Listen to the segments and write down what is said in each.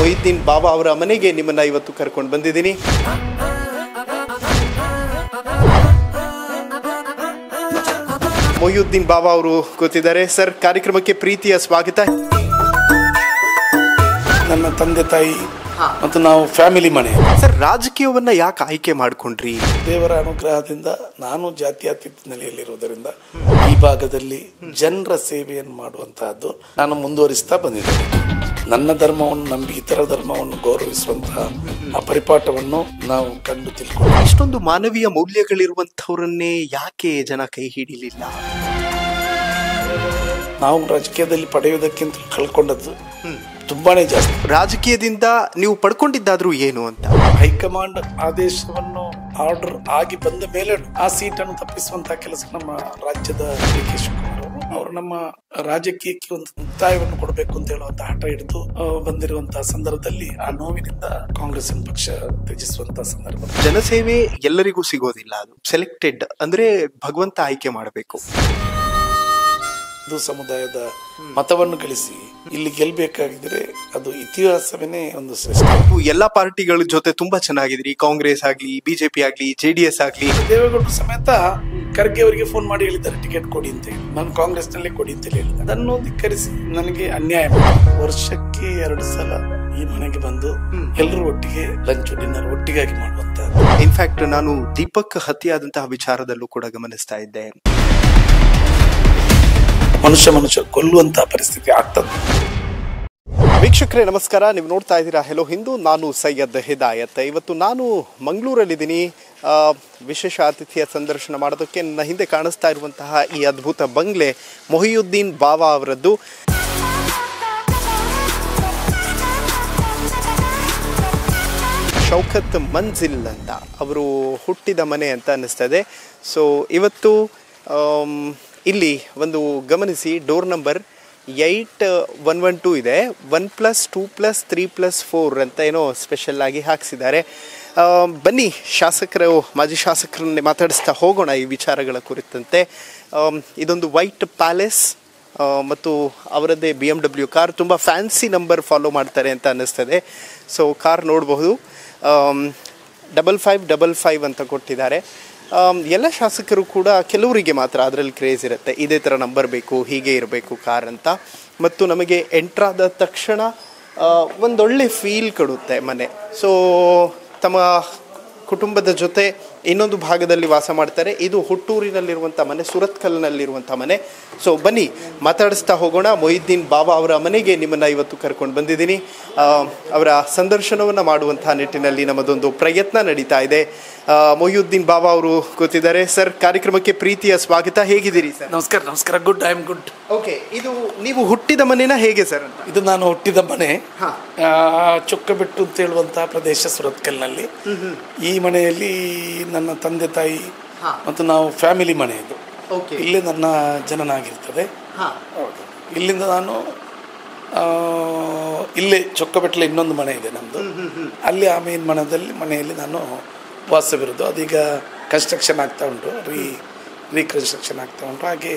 ಮೊಹಿಯುದ್ದೀನ್ ಬಾಬಾ ಅವರ ಮನೆಗೆ ನಿಮ್ಮನ್ನ ಇವತ್ತು ಕರ್ಕೊಂಡು ಬಂದಿದ್ದೀನಿ. ಮೊಹಿಯುದ್ದೀನ್ ಬಾಬಾ ಅವರು ಕೂತಿದ್ದಾರೆ. ಸರ್, ಕಾರ್ಯಕ್ರಮಕ್ಕೆ ಪ್ರೀತಿಯ ಸ್ವಾಗತ. ನನ್ನ ತಂದೆ ತಾಯಿ ಮತ್ತು ನಾವು ಫ್ಯಾಮಿಲಿ ಮನೆ. ಸರ್, ರಾಜಕೀಯವನ್ನ ಯಾಕೆ ಆಯ್ಕೆ ಮಾಡ್ಕೊಂಡ್ರಿ? ದೇವರ ಅನುಗ್ರಹದಿಂದ ನಾನು ಜಾತ್ಯತೀತ ನೆಲೆಯಲ್ಲಿರುವುದರಿಂದ ಈ ಭಾಗದಲ್ಲಿ ಜನರ ಸೇವೆಯನ್ನು ಮಾಡುವಂತಹದ್ದು ನಾನು ಮುಂದುವರಿಸ್ತಾ ಬಂದಿದ್ದೇನೆ. ನನ್ನ ಧರ್ಮವನ್ನು ನಂಬಿ ಇತರ ಧರ್ಮವನ್ನು ಗೌರವಿಸುವಂತಹ ಆ ಪರಿಪಾಠವನ್ನು ನಾವು ಕಂಡು ತಿಳ್ಕೊಂಡು ಇಷ್ಟೊಂದು ಮಾನವೀಯ ಮೌಲ್ಯಗಳಿರುವಂತವ್ರನ್ನೇ ಯಾಕೆ ಜನ ಕೈ ಹಿಡಿಲಿಲ್ಲ? ನಾವು ರಾಜಕೀಯದಲ್ಲಿ ಪಡೆಯುವುದಕ್ಕಿಂತ ಕಳ್ಕೊಂಡದ್ದು ತುಂಬಾನೇ ಜಾಸ್ತಿ. ರಾಜಕೀಯದಿಂದ ನೀವು ಪಡ್ಕೊಂಡಿದ್ದಾದ್ರೂ ಏನು ಅಂತ? ಹೈಕಮಾಂಡ್ ಆದೇಶವನ್ನು ಆರ್ಡರ್ ಆಗಿ ಬಂದ ಮೇಲೆ ಆ ಸೀಟನ್ನು ತಪ್ಪಿಸುವಂತಹ ಕೆಲಸ ನಮ್ಮ ರಾಜ್ಯದ ಡಿ.ಕೆ. ಶಿವಕುಮಾರ್ ಅವರು ನಮ್ಮ ರಾಜಕೀಯಕ್ಕೆ ಒಂದು ಮುಕ್ತಾಯವನ್ನು ಕೊಡಬೇಕು ಅಂತ ಹೇಳುವಂತ ಹಠ ಹಿಡಿದು ಬಂದಿರುವಂತಹ ಸಂದರ್ಭದಲ್ಲಿ ಆ ನೋವಿನಿಂದ ಕಾಂಗ್ರೆಸ್ ಪಕ್ಷ ತ್ಯಜಿಸುವಂತಹ ಸಂದರ್ಭ. ಜನಸೇವೆ ಎಲ್ಲರಿಗೂ ಸಿಗೋದಿಲ್ಲ, ಅದು ಸೆಲೆಕ್ಟೆಡ್, ಅಂದ್ರೆ ಭಗವಂತ ಆಯ್ಕೆ ಮಾಡಬೇಕು. ಹಿಂದೂ ಸಮುದಾಯದ ಮತವನ್ನು ಗಳಿಸಿ ಇಲ್ಲಿ ಗೆಲ್ಬೇಕಾಗಿದ್ರೆ ಅದು ಇತಿಹಾಸವೇನೆ ಒಂದು ಶ್ರೇಷ್ಠ. ಎಲ್ಲಾ ಪಾರ್ಟಿಗಳ ಜೊತೆ ತುಂಬಾ ಚೆನ್ನಾಗಿದ್ರಿ, ಕಾಂಗ್ರೆಸ್ ಆಗ್ಲಿ, ಬಿಜೆಪಿ ಆಗ್ಲಿ, JDS ಆಗ್ಲಿ. ದೇವೇಗೌಡರು ಸಮೇತ ಖರ್ಗೆ ಅವರಿಗೆ ಫೋನ್ ಮಾಡಿ ಹೇಳಿದ್ದಾರೆ ಟಿಕೆಟ್ ಕೊಡಿ ಅಂತ ಹೇಳಿ. ನಾನು ಕಾಂಗ್ರೆಸ್ ನಲ್ಲಿ ಕೊಡಿ ಅಂತ ಹೇಳಿದೆ. ಅದನ್ನು ಧಿಕ್ಕರಿಸಿ ನನಗೆ ಅನ್ಯಾಯ ಮಾಡಿ ವರ್ಷಕ್ಕೆ 2 ಸಲ ಈ ಮನೆಗೆ ಬಂದು ಎಲ್ಲರೂ ಒಟ್ಟಿಗೆ ಲಂಚ್ ಡಿನ್ನರ್ ಒಟ್ಟಿಗಾಗಿ ಮಾಡುವಂತ. ಇನ್ಫ್ಯಾಕ್ಟ್ ನಾನು ದೀಪಕ್ ಹತ್ಯೆ ಆದಂತಹ ವಿಚಾರದಲ್ಲೂ ಕೂಡ ಗಮನಿಸ್ತಾ ಇದ್ದೆ. ಮನುಷ್ಯ ಕೊಲ್ಲುವಂತಹ ಪರಿಸ್ಥಿತಿ ಆಗ್ತದೆ. ವೀಕ್ಷಕರೇ ನಮಸ್ಕಾರ, ನೀವು ನೋಡ್ತಾ ಇದ್ದೀರಾ ಹೆಲೋ ಹಿಂದೂ. ನಾನು ಸೈಯದ್ ಹಿದಾಯತ್. ಇವತ್ತು ನಾನು ಮಂಗಳೂರಲ್ಲಿದ್ದೀನಿ. ವಿಶೇಷ ಅತಿಥಿಯ ಸಂದರ್ಶನ ಮಾಡೋದಕ್ಕೆ ನನ್ನ ಹಿಂದೆ ಕಾಣಿಸ್ತಾ ಇರುವಂತಹ ಈ ಅದ್ಭುತ ಬಂಗ್ಲೆ ಮೊಹಿಯುದ್ದೀನ್ ಬಾಬಾ ಅವರದ್ದು. ಶೌಕತ್ ಮಂಜಿಲ್ ಅಂತ ಅವರು ಹುಟ್ಟಿದ ಮನೆ ಅಂತ ಅನ್ನಿಸ್ತದೆ. ಸೊ ಇವತ್ತು ಇಲ್ಲಿ ಒಂದು ಗಮನಿಸಿ, ಡೋರ್ ನಂಬರ್ 8112 ಇದೆ. 1+2+3+4 ಅಂತ ಏನೋ ಸ್ಪೆಷಲ್ ಆಗಿ ಹಾಕ್ಸಿದ್ದಾರೆ. ಬನ್ನಿ, ಮಾಜಿ ಶಾಸಕರನ್ನೇ ಮಾತಾಡಿಸ್ತಾ ಹೋಗೋಣ ಈ ವಿಚಾರಗಳ ಕುರಿತಂತೆ. ಇದೊಂದು ವೈಟ್ ಪ್ಯಾಲೇಸ್ ಮತ್ತು ಅವರದ್ದೇ BMW ಕಾರ್. ತುಂಬ ಫ್ಯಾನ್ಸಿ ನಂಬರ್ ಫಾಲೋ ಮಾಡ್ತಾರೆ ಅಂತ ಅನ್ನಿಸ್ತದೆ. ಸೊ ಕಾರ್ ನೋಡಬಹುದು, 5555 ಅಂತ ಕೊಟ್ಟಿದ್ದಾರೆ. ಎಲ್ಲ ಶಾಸಕರು ಕೂಡ ಕೆಲವರಿಗೆ ಮಾತ್ರ ಅದರಲ್ಲಿ ಕ್ರೇಜ್ ಇರುತ್ತೆ, ಇದೇ ಥರ ನಂಬರ್ ಬೇಕು, ಹೀಗೆ ಇರಬೇಕು ಕಾರ್ ಅಂತ. ಮತ್ತು ನಮಗೆ ಎಂಟ್ರಾದ ತಕ್ಷಣ ಒಂದೊಳ್ಳೆ ಫೀಲ್ ಕೊಡುತ್ತೆ ಮನೆ. ಸೊ ತಮ್ಮ ಕುಟುಂಬದ ಜೊತೆ ಇನ್ನೊಂದು ಭಾಗದಲ್ಲಿ ವಾಸ ಮಾಡ್ತಾರೆ. ಇದು ಹುಟ್ಟೂರಿನಲ್ಲಿರುವಂಥ ಮನೆ, ಸುರತ್ಕಲ್ನಲ್ಲಿರುವಂಥ ಮನೆ. ಸೊ ಬನ್ನಿ ಮಾತಾಡಿಸ್ತಾ ಹೋಗೋಣ. ಮೊಹಿಯುದ್ದೀನ್ ಬಾಬಾ ಅವರ ಮನೆಗೆ ನಿಮ್ಮನ್ನು ಇವತ್ತು ಕರ್ಕೊಂಡು ಬಂದಿದ್ದೀನಿ. ಅವರ ಸಂದರ್ಶನವನ್ನು ಮಾಡುವಂತಹ ನಿಟ್ಟಿನಲ್ಲಿ ನಮ್ಮದೊಂದು ಪ್ರಯತ್ನ ನಡೀತಾ ಇದೆ. ಮೊಹಿಯುದ್ದೀನ್ ಬಾಬಾ ಅವರು ಕೂತಿದ್ದಾರೆ. ಸರ್, ಕಾರ್ಯಕ್ರಮಕ್ಕೆ ಪ್ರೀತಿಯ ಸ್ವಾಗತ. ಹೇಗಿದ್ದೀರಿ ಸರ್? ನಮಸ್ಕಾರ. Good, I am good. Okay, ಇದು ನೀವು ಹುಟ್ಟಿದ ಮನೆನಾ ಹೇಗೆ ಸರ್? ಇದು ನಾನು ಹುಟ್ಟಿದ ಮನೆ ಚೊಕ್ಕಬೆಟ್ಟು ಅಂತ ಹೇಳುವಂತಹ ಪ್ರದೇಶ, ಸುರತ್ಕಲ್ನಲ್ಲಿ. ಈ ಮನೆಯಲ್ಲಿ ನನ್ನ ತಂದೆ ತಾಯಿ ಮತ್ತು ನಾವು ಫ್ಯಾಮಿಲಿ ಮನೆ. ಇದು ಇಲ್ಲೇ ನನ್ನ ಜನನ ಆಗಿರ್ತದೆ. ಇಲ್ಲಿಂದ ನಾನು ಇಲ್ಲೇ ಚೊಕ್ಕಬೆಟ್ಟಲ್ಲಿ ಇನ್ನೊಂದು ಮನೆ ಇದೆ ನಮ್ಮದು, ಅಲ್ಲಿ ಆ ಮೇನ್ ಮನೆಯಲ್ಲಿ ನಾನು ವಾಸವಿರೋದು. ಅದೀಗ ಕನ್ಸ್ಟ್ರಕ್ಷನ್ ಆಗ್ತಾ ಉಂಟು, ರೀಕನ್ಸ್ಟ್ರಕ್ಷನ್ ಆಗ್ತಾ ಉಂಟು. ಹಾಗೆ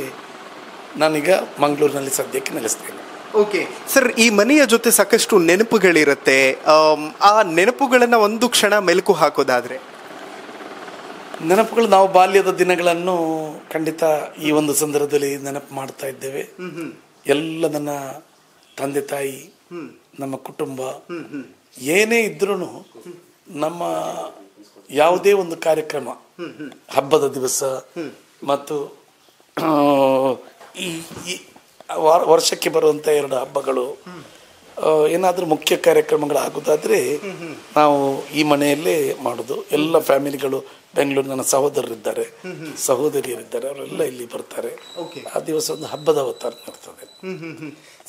ನಾನೀಗ ಮಂಗಳೂರಿನಲ್ಲಿ ಸದ್ಯಕ್ಕೆ ನೆಲೆಸ್ತೇನೆ. ಓಕೆ ಸರ್, ಈ ಮನೆಯ ಜೊತೆ ಸಾಕಷ್ಟು ನೆನಪುಗಳಿರುತ್ತೆ. ಆ ನೆನಪುಗಳನ್ನು ಒಂದು ಕ್ಷಣ ಮೆಲುಕು ಹಾಕೋದಾದ್ರೆ? ನೆನಪುಗಳು, ನಾವು ಬಾಲ್ಯದ ದಿನಗಳನ್ನು ಖಂಡಿತ ಈ ಒಂದು ಸಂದರ್ಭದಲ್ಲಿ ನೆನಪು ಮಾಡ್ತಾ ಇದ್ದೇವೆ. ಎಲ್ಲ ನನ್ನ ತಂದೆ ತಾಯಿ, ನಮ್ಮ ಕುಟುಂಬ ಏನೇ ಇದ್ರೂ ನಮ್ಮ ಯಾವುದೇ ಒಂದು ಕಾರ್ಯಕ್ರಮ, ಹಬ್ಬದ ದಿವಸ ಮತ್ತು ಈ ವರ್ಷಕ್ಕೆ ಬರುವಂಥ 2 ಹಬ್ಬಗಳು, ಏನಾದರೂ ಮುಖ್ಯ ಕಾರ್ಯಕ್ರಮಗಳು ಆಗೋದಾದ್ರೆ ನಾವು ಈ ಮನೆಯಲ್ಲೇ ಮಾಡೋದು. ಎಲ್ಲ ಫ್ಯಾಮಿಲಿಗಳು, ಬೆಂಗಳೂರು ನನ್ನ ಸಹೋದರರಿದ್ದಾರೆ, ಸಹೋದರಿಯರಿದ್ದಾರೆ, ಅವರೆಲ್ಲ ಇಲ್ಲಿ ಬರ್ತಾರೆ. ಆ ದಿವಸ ಒಂದು ಹಬ್ಬದ ಅವತಾರ ಇರ್ತದೆ.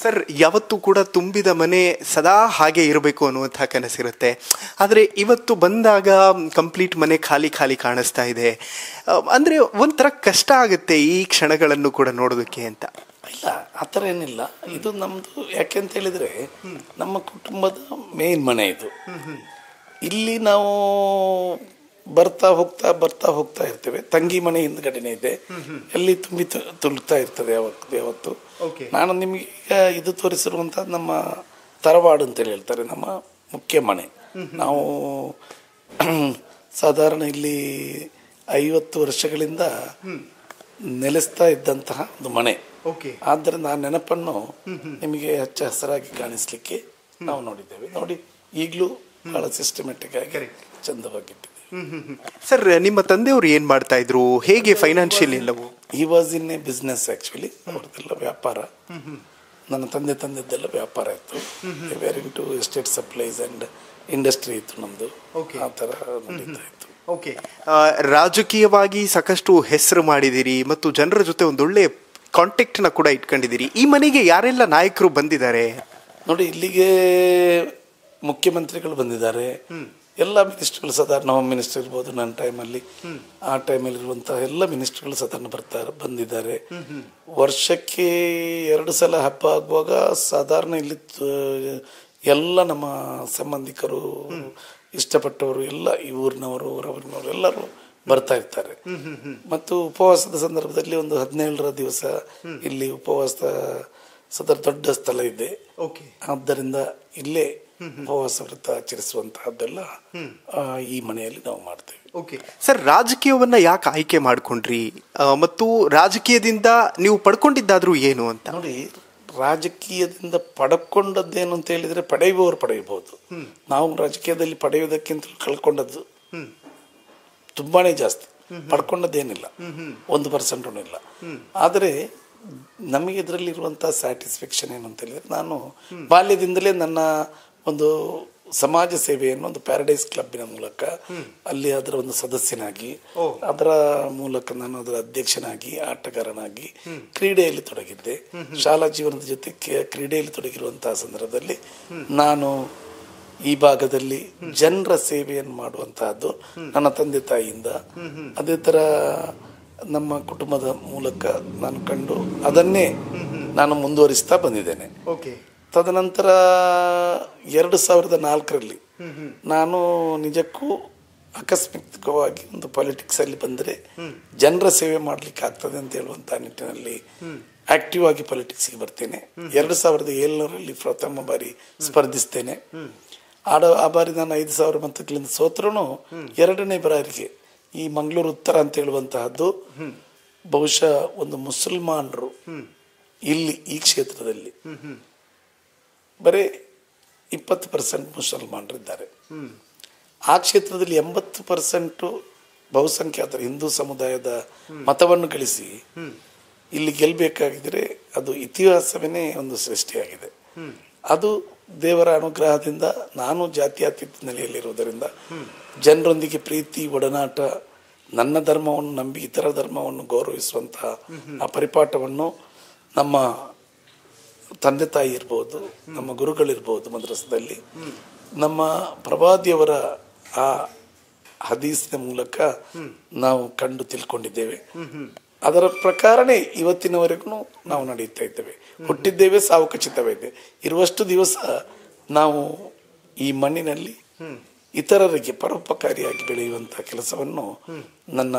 ಸರ್, ಯಾವತ್ತೂ ಕೂಡ ತುಂಬಿದ ಮನೆ ಸದಾ ಹಾಗೆ ಇರಬೇಕು ಅನ್ನುವಂಥ ಕನಸಿರುತ್ತೆ. ಆದರೆ ಇವತ್ತು ಬಂದಾಗ ಕಂಪ್ಲೀಟ್ ಮನೆ ಖಾಲಿ ಖಾಲಿ ಕಾಣಿಸ್ತಾ ಇದೆ. ಅಂದರೆ ಒಂಥರ ಕಷ್ಟ ಆಗುತ್ತೆ ಈ ಕ್ಷಣಗಳನ್ನು ಕೂಡ ನೋಡೋದಕ್ಕೆ ಅಂತ. ಇಲ್ಲ, ಆ ಥರ ಏನಿಲ್ಲ. ಇದು ನಮ್ಮದು ಯಾಕೆ ಅಂತ ಹೇಳಿದರೆ ನಮ್ಮ ಕುಟುಂಬದ ಮೇನ್ ಮನೆ ಇದು. ಇಲ್ಲಿ ನಾವು ಬರ್ತಾ ಹೋಗ್ತಾ ಇರ್ತೇವೆ. ತಂಗಿ ಮನೆ ಹಿಂದ್ಗಡೆನೆ ಇದೆ, ಎಲ್ಲಿ ತುಳುಕ್ತಾ ಇರ್ತದೆ ಯಾವತ್ತು. ನಾನು ನಿಮಗೆ ಇದು ತೋರಿಸಿರುವಂಥ ನಮ್ಮ ತರವಾಡು ಅಂತೇಳಿ ಹೇಳ್ತಾರೆ, ನಮ್ಮ ಮುಖ್ಯ ಮನೆ. ನಾವು ಸಾಧಾರಣ ಇಲ್ಲಿ 50 ವರ್ಷಗಳಿಂದ ನೆಲೆಸ್ತಾ ಇದ್ದಂತಹ ಒಂದು ಮನೆ. ಆದ್ದರಿಂದ ಆ ನೆನಪನ್ನು ನಿಮಗೆ ಹಚ್ಚ ಹಸಿರಾಗಿ ಕಾಣಿಸ್ಲಿಕ್ಕೆ ನಾವು ನೋಡಿದ್ದೇವೆ. ನೋಡಿ, ಈಗಲೂ ಬಹಳ ಸಿಸ್ಟಮೆಟಿಕ್ ಆಗಿ ಚಂದವಾಗಿಟ್ಟಿದೆ. ಸರ್, ನಿಮ್ಮ ತಂದೆಯವರು ಏನ್ ಮಾಡ್ತಾ ಇದ್ರು, ಹೇಗೆ ಫೈನಾನ್ಷಿಯಲ್ ಎಲ್ಲವೂ? ಈ was in a business actually. ಅವ್ರದ್ದೆಲ್ಲ ವ್ಯಾಪಾರ. ನನ್ನ ತಂದೆದ್ದೆಲ್ಲ ವ್ಯಾಪಾರ ಇತ್ತು. Where in to estate supplies and industry ಇತ್ತು ನಮ್ದು. ಆ ತರ ನಡೀತಾ ಇತ್ತು. ಓಕೆ, ರಾಜಕೀಯವಾಗಿ ಸಾಕಷ್ಟು ಹೆಸರು ಮಾಡಿದಿರಿ ಮತ್ತು ಜನರ ಜೊತೆ ಒಂದೊಳ್ಳೆ ಕಾಂಟ್ಯಾಕ್ಟ್ ನ ಕೂಡ ಇಟ್ಕೊಂಡಿದ್ದೀರಿ. ಈ ಮನೆಗೆ ಯಾರೆಲ್ಲ ನಾಯಕರು ಬಂದಿದ್ದಾರೆ? ನೋಡಿ, ಇಲ್ಲಿಗೆ ಮುಖ್ಯಮಂತ್ರಿಗಳು ಬಂದಿದ್ದಾರೆ, ಎಲ್ಲ ಮಿನಿಸ್ಟ್ರಿಗಳು, ಸಾಧಾರಣ ಹೋಮ್ ಮಿನಿಸ್ಟರ್ ಇರ್ಬೋದು ನನ್ನ ಟೈಮಲ್ಲಿ, ಆ ಟೈಮಲ್ಲಿ ಇರುವಂತಹ ಎಲ್ಲ ಮಿನಿಸ್ಟ್ರಿಗಳು ಸಾಧಾರಣ ಬಂದಿದ್ದಾರೆ. ವರ್ಷಕ್ಕೆ 2 ಸಲ ಹಬ್ಬ ಆಗುವಾಗ ಸಾಧಾರಣ ಇಲ್ಲಿ ಎಲ್ಲ ನಮ್ಮ ಸಂಬಂಧಿಕರು, ಇಷ್ಟಪಟ್ಟವರು ಎಲ್ಲ, ಈ ಊರಿನವರು, ಊರವರಿನವರು ಎಲ್ಲರೂ ಬರ್ತಾ ಇರ್ತಾರೆ. ಮತ್ತು ಉಪವಾಸದ ಸಂದರ್ಭದಲ್ಲಿ ಒಂದು 17ರ ದಿವಸ ಇಲ್ಲಿ ಉಪವಾಸದ ದೊಡ್ಡ ಸ್ಥಳ ಇದೆ. ಆದ್ದರಿಂದ ಇಲ್ಲೇ ಉಪವಾಸ ವ್ರತ ಆಚರಿಸುವಂತಹದ್ದೆಲ್ಲ ಈ ಮನೆಯಲ್ಲಿ ನಾವು ಮಾಡ್ತೇವೆ. ಓಕೆ ಸರ್, ರಾಜಕೀಯವನ್ನ ಯಾಕೆ ಆಯ್ಕೆ ಮಾಡ್ಕೊಂಡ್ರಿ ಮತ್ತು ರಾಜಕೀಯದಿಂದ ನೀವು ಪಡ್ಕೊಂಡಿದ್ದಾದ್ರೂ ಏನು ಅಂತ? ನೋಡಿ, ರಾಜಕೀಯದಿಂದ ಪಡ್ಕೊಂಡದ್ದೇನು ಅಂತ ಹೇಳಿದ್ರೆ ಪಡೆಯುವವರು ಪಡೆಯಬಹುದು. ನಾವು ರಾಜಕೀಯದಲ್ಲಿ ಪಡೆಯುವುದಕ್ಕಿಂತ ಕಳ್ಕೊಂಡದ್ದು ತುಂಬಾನೇ ಜಾಸ್ತಿ. ಪಡ್ಕೊಂಡದ್ದೇನಿಲ್ಲ, 1% ಇಲ್ಲ. ಆದರೆ ನಮಗೆ ಇದರಲ್ಲಿರುವಂತಹ ಸ್ಯಾಟಿಸ್ಫ್ಯಾಕ್ಷನ್ ಏನು ಅಂತ ಹೇಳಿದ್ರೆ, ನಾನು ಬಾಲ್ಯದಿಂದಲೇ ನನ್ನ ಒಂದು ಸಮಾಜ ಸೇವೆಯನ್ನು ಒಂದು ಪ್ಯಾರಡೈಸ್ ಕ್ಲಬ್ಬಿನ ಮೂಲಕ ಅಲ್ಲಿ ಅದರ ಒಂದು ಸದಸ್ಯನಾಗಿ, ಅದರ ಮೂಲಕ ನಾನು ಅದರ ಅಧ್ಯಕ್ಷನಾಗಿ, ಆಟಗಾರನಾಗಿ ಕ್ರೀಡೆಯಲ್ಲಿ ತೊಡಗಿದ್ದೆ. ಶಾಲಾ ಜೀವನದ ಜೊತೆ ಕ್ರೀಡೆಯಲ್ಲಿ ತೊಡಗಿರುವಂತಹ ಸಂದರ್ಭದಲ್ಲಿ ನಾನು ಈ ಭಾಗದಲ್ಲಿ ಜನರ ಸೇವೆಯನ್ನು ಮಾಡುವಂತಹದ್ದು ನನ್ನ ತಂದೆ ತಾಯಿಯಿಂದ, ಅದೇ ತರ ನಮ್ಮ ಕುಟುಂಬದ ಮೂಲಕ ನಾನು ಕಂಡು ಅದನ್ನೇ ನಾನು ಮುಂದುವರಿಸ್ತಾ ಬಂದಿದ್ದೇನೆ. ತದನಂತರ 2004ರಲ್ಲಿ ನಾನು ನಿಜಕ್ಕೂ ಆಕಸ್ಮಿಕವಾಗಿ ಒಂದು ಪಾಲಿಟಿಕ್ಸ್ ಅಲ್ಲಿ ಬಂದರೆ ಜನರ ಸೇವೆ ಮಾಡ್ಲಿಕ್ಕೆ ಆಗ್ತದೆ ಅಂತ ಹೇಳುವಂತಹ ನಿಟ್ಟಿನಲ್ಲಿ ಆಕ್ಟಿವ್ ಆಗಿ ಪಾಲಿಟಿಕ್ಸ್ಗೆ ಬರ್ತೇನೆ. 2007ರಲ್ಲಿ ಪ್ರಥಮ ಬಾರಿ ಸ್ಪರ್ಧಿಸ್ತೇನೆ. ಆ ಬಾರಿ ನಾನು 5,000 ಮತಗಳಿಂದ ಸೋತ್ರೂ 2ನೇ ಬಾರಿಗೆ ಈ ಮಂಗಳೂರು ಉತ್ತರ ಅಂತ ಹೇಳುವಂತಹದ್ದು ಬಹುಶಃ ಒಂದು ಮುಸಲ್ಮಾನರು ಇಲ್ಲಿ ಈ ಕ್ಷೇತ್ರದಲ್ಲಿ ಬರೀ 20% ಮುಸಲ್ಮಾನರಿದ್ದಾರೆ. ಆ ಕ್ಷೇತ್ರದಲ್ಲಿ 80% ಬಹುಸಂಖ್ಯಾತರ ಹಿಂದೂ ಸಮುದಾಯದ ಮತವನ್ನು ಗಳಿಸಿ ಇಲ್ಲಿ ಗೆಲ್ಲಬೇಕಾಗಿದ್ರೆ ಅದು ಇತಿಹಾಸವೇ ಒಂದು ಸೃಷ್ಟಿಯಾಗಿದೆ. ಅದು ದೇವರ ಅನುಗ್ರಹದಿಂದ ನಾನು ಜಾತ್ಯತೀತ ನೆಲೆಯಲ್ಲಿರುವುದರಿಂದ ಜನರೊಂದಿಗೆ ಪ್ರೀತಿ, ಒಡನಾಟ, ನನ್ನ ಧರ್ಮವನ್ನು ನಂಬಿ ಇತರ ಧರ್ಮವನ್ನು ಗೌರವಿಸುವಂತಹ ಆ ಪರಿಪಾಠವನ್ನು ನಮ್ಮ ತಂದೆ ತಾಯಿ ಇರ್ಬೋದು, ನಮ್ಮ ಗುರುಗಳಿರ್ಬೋದು, ಮದ್ರಸದಲ್ಲಿ ನಮ್ಮ ಪ್ರವಾದಿಯವರ ಆ ಹದೀಸಿನ ಮೂಲಕ ನಾವು ಕಂಡು ತಿಳ್ಕೊಂಡಿದ್ದೇವೆ. ಅದರ ಪ್ರಕಾರನೇ ಇವತ್ತಿನವರೆಗೂ ನಾವು ನಡೆಯುತ್ತಾ ಇದ್ದೇವೆ. ಹುಟ್ಟಿದ್ದೇವೆ, ಸಾವು ಖಚಿತವಿದೆ. ಇರುವಷ್ಟು ದಿವಸ ನಾವು ಈ ಮಣ್ಣಿನಲ್ಲಿ ಇತರರಿಗೆ ಪರೋಪಕಾರಿಯಾಗಿ ಬೆಳೆಯುವಂತಹ ಕೆಲಸವನ್ನು ನನ್ನ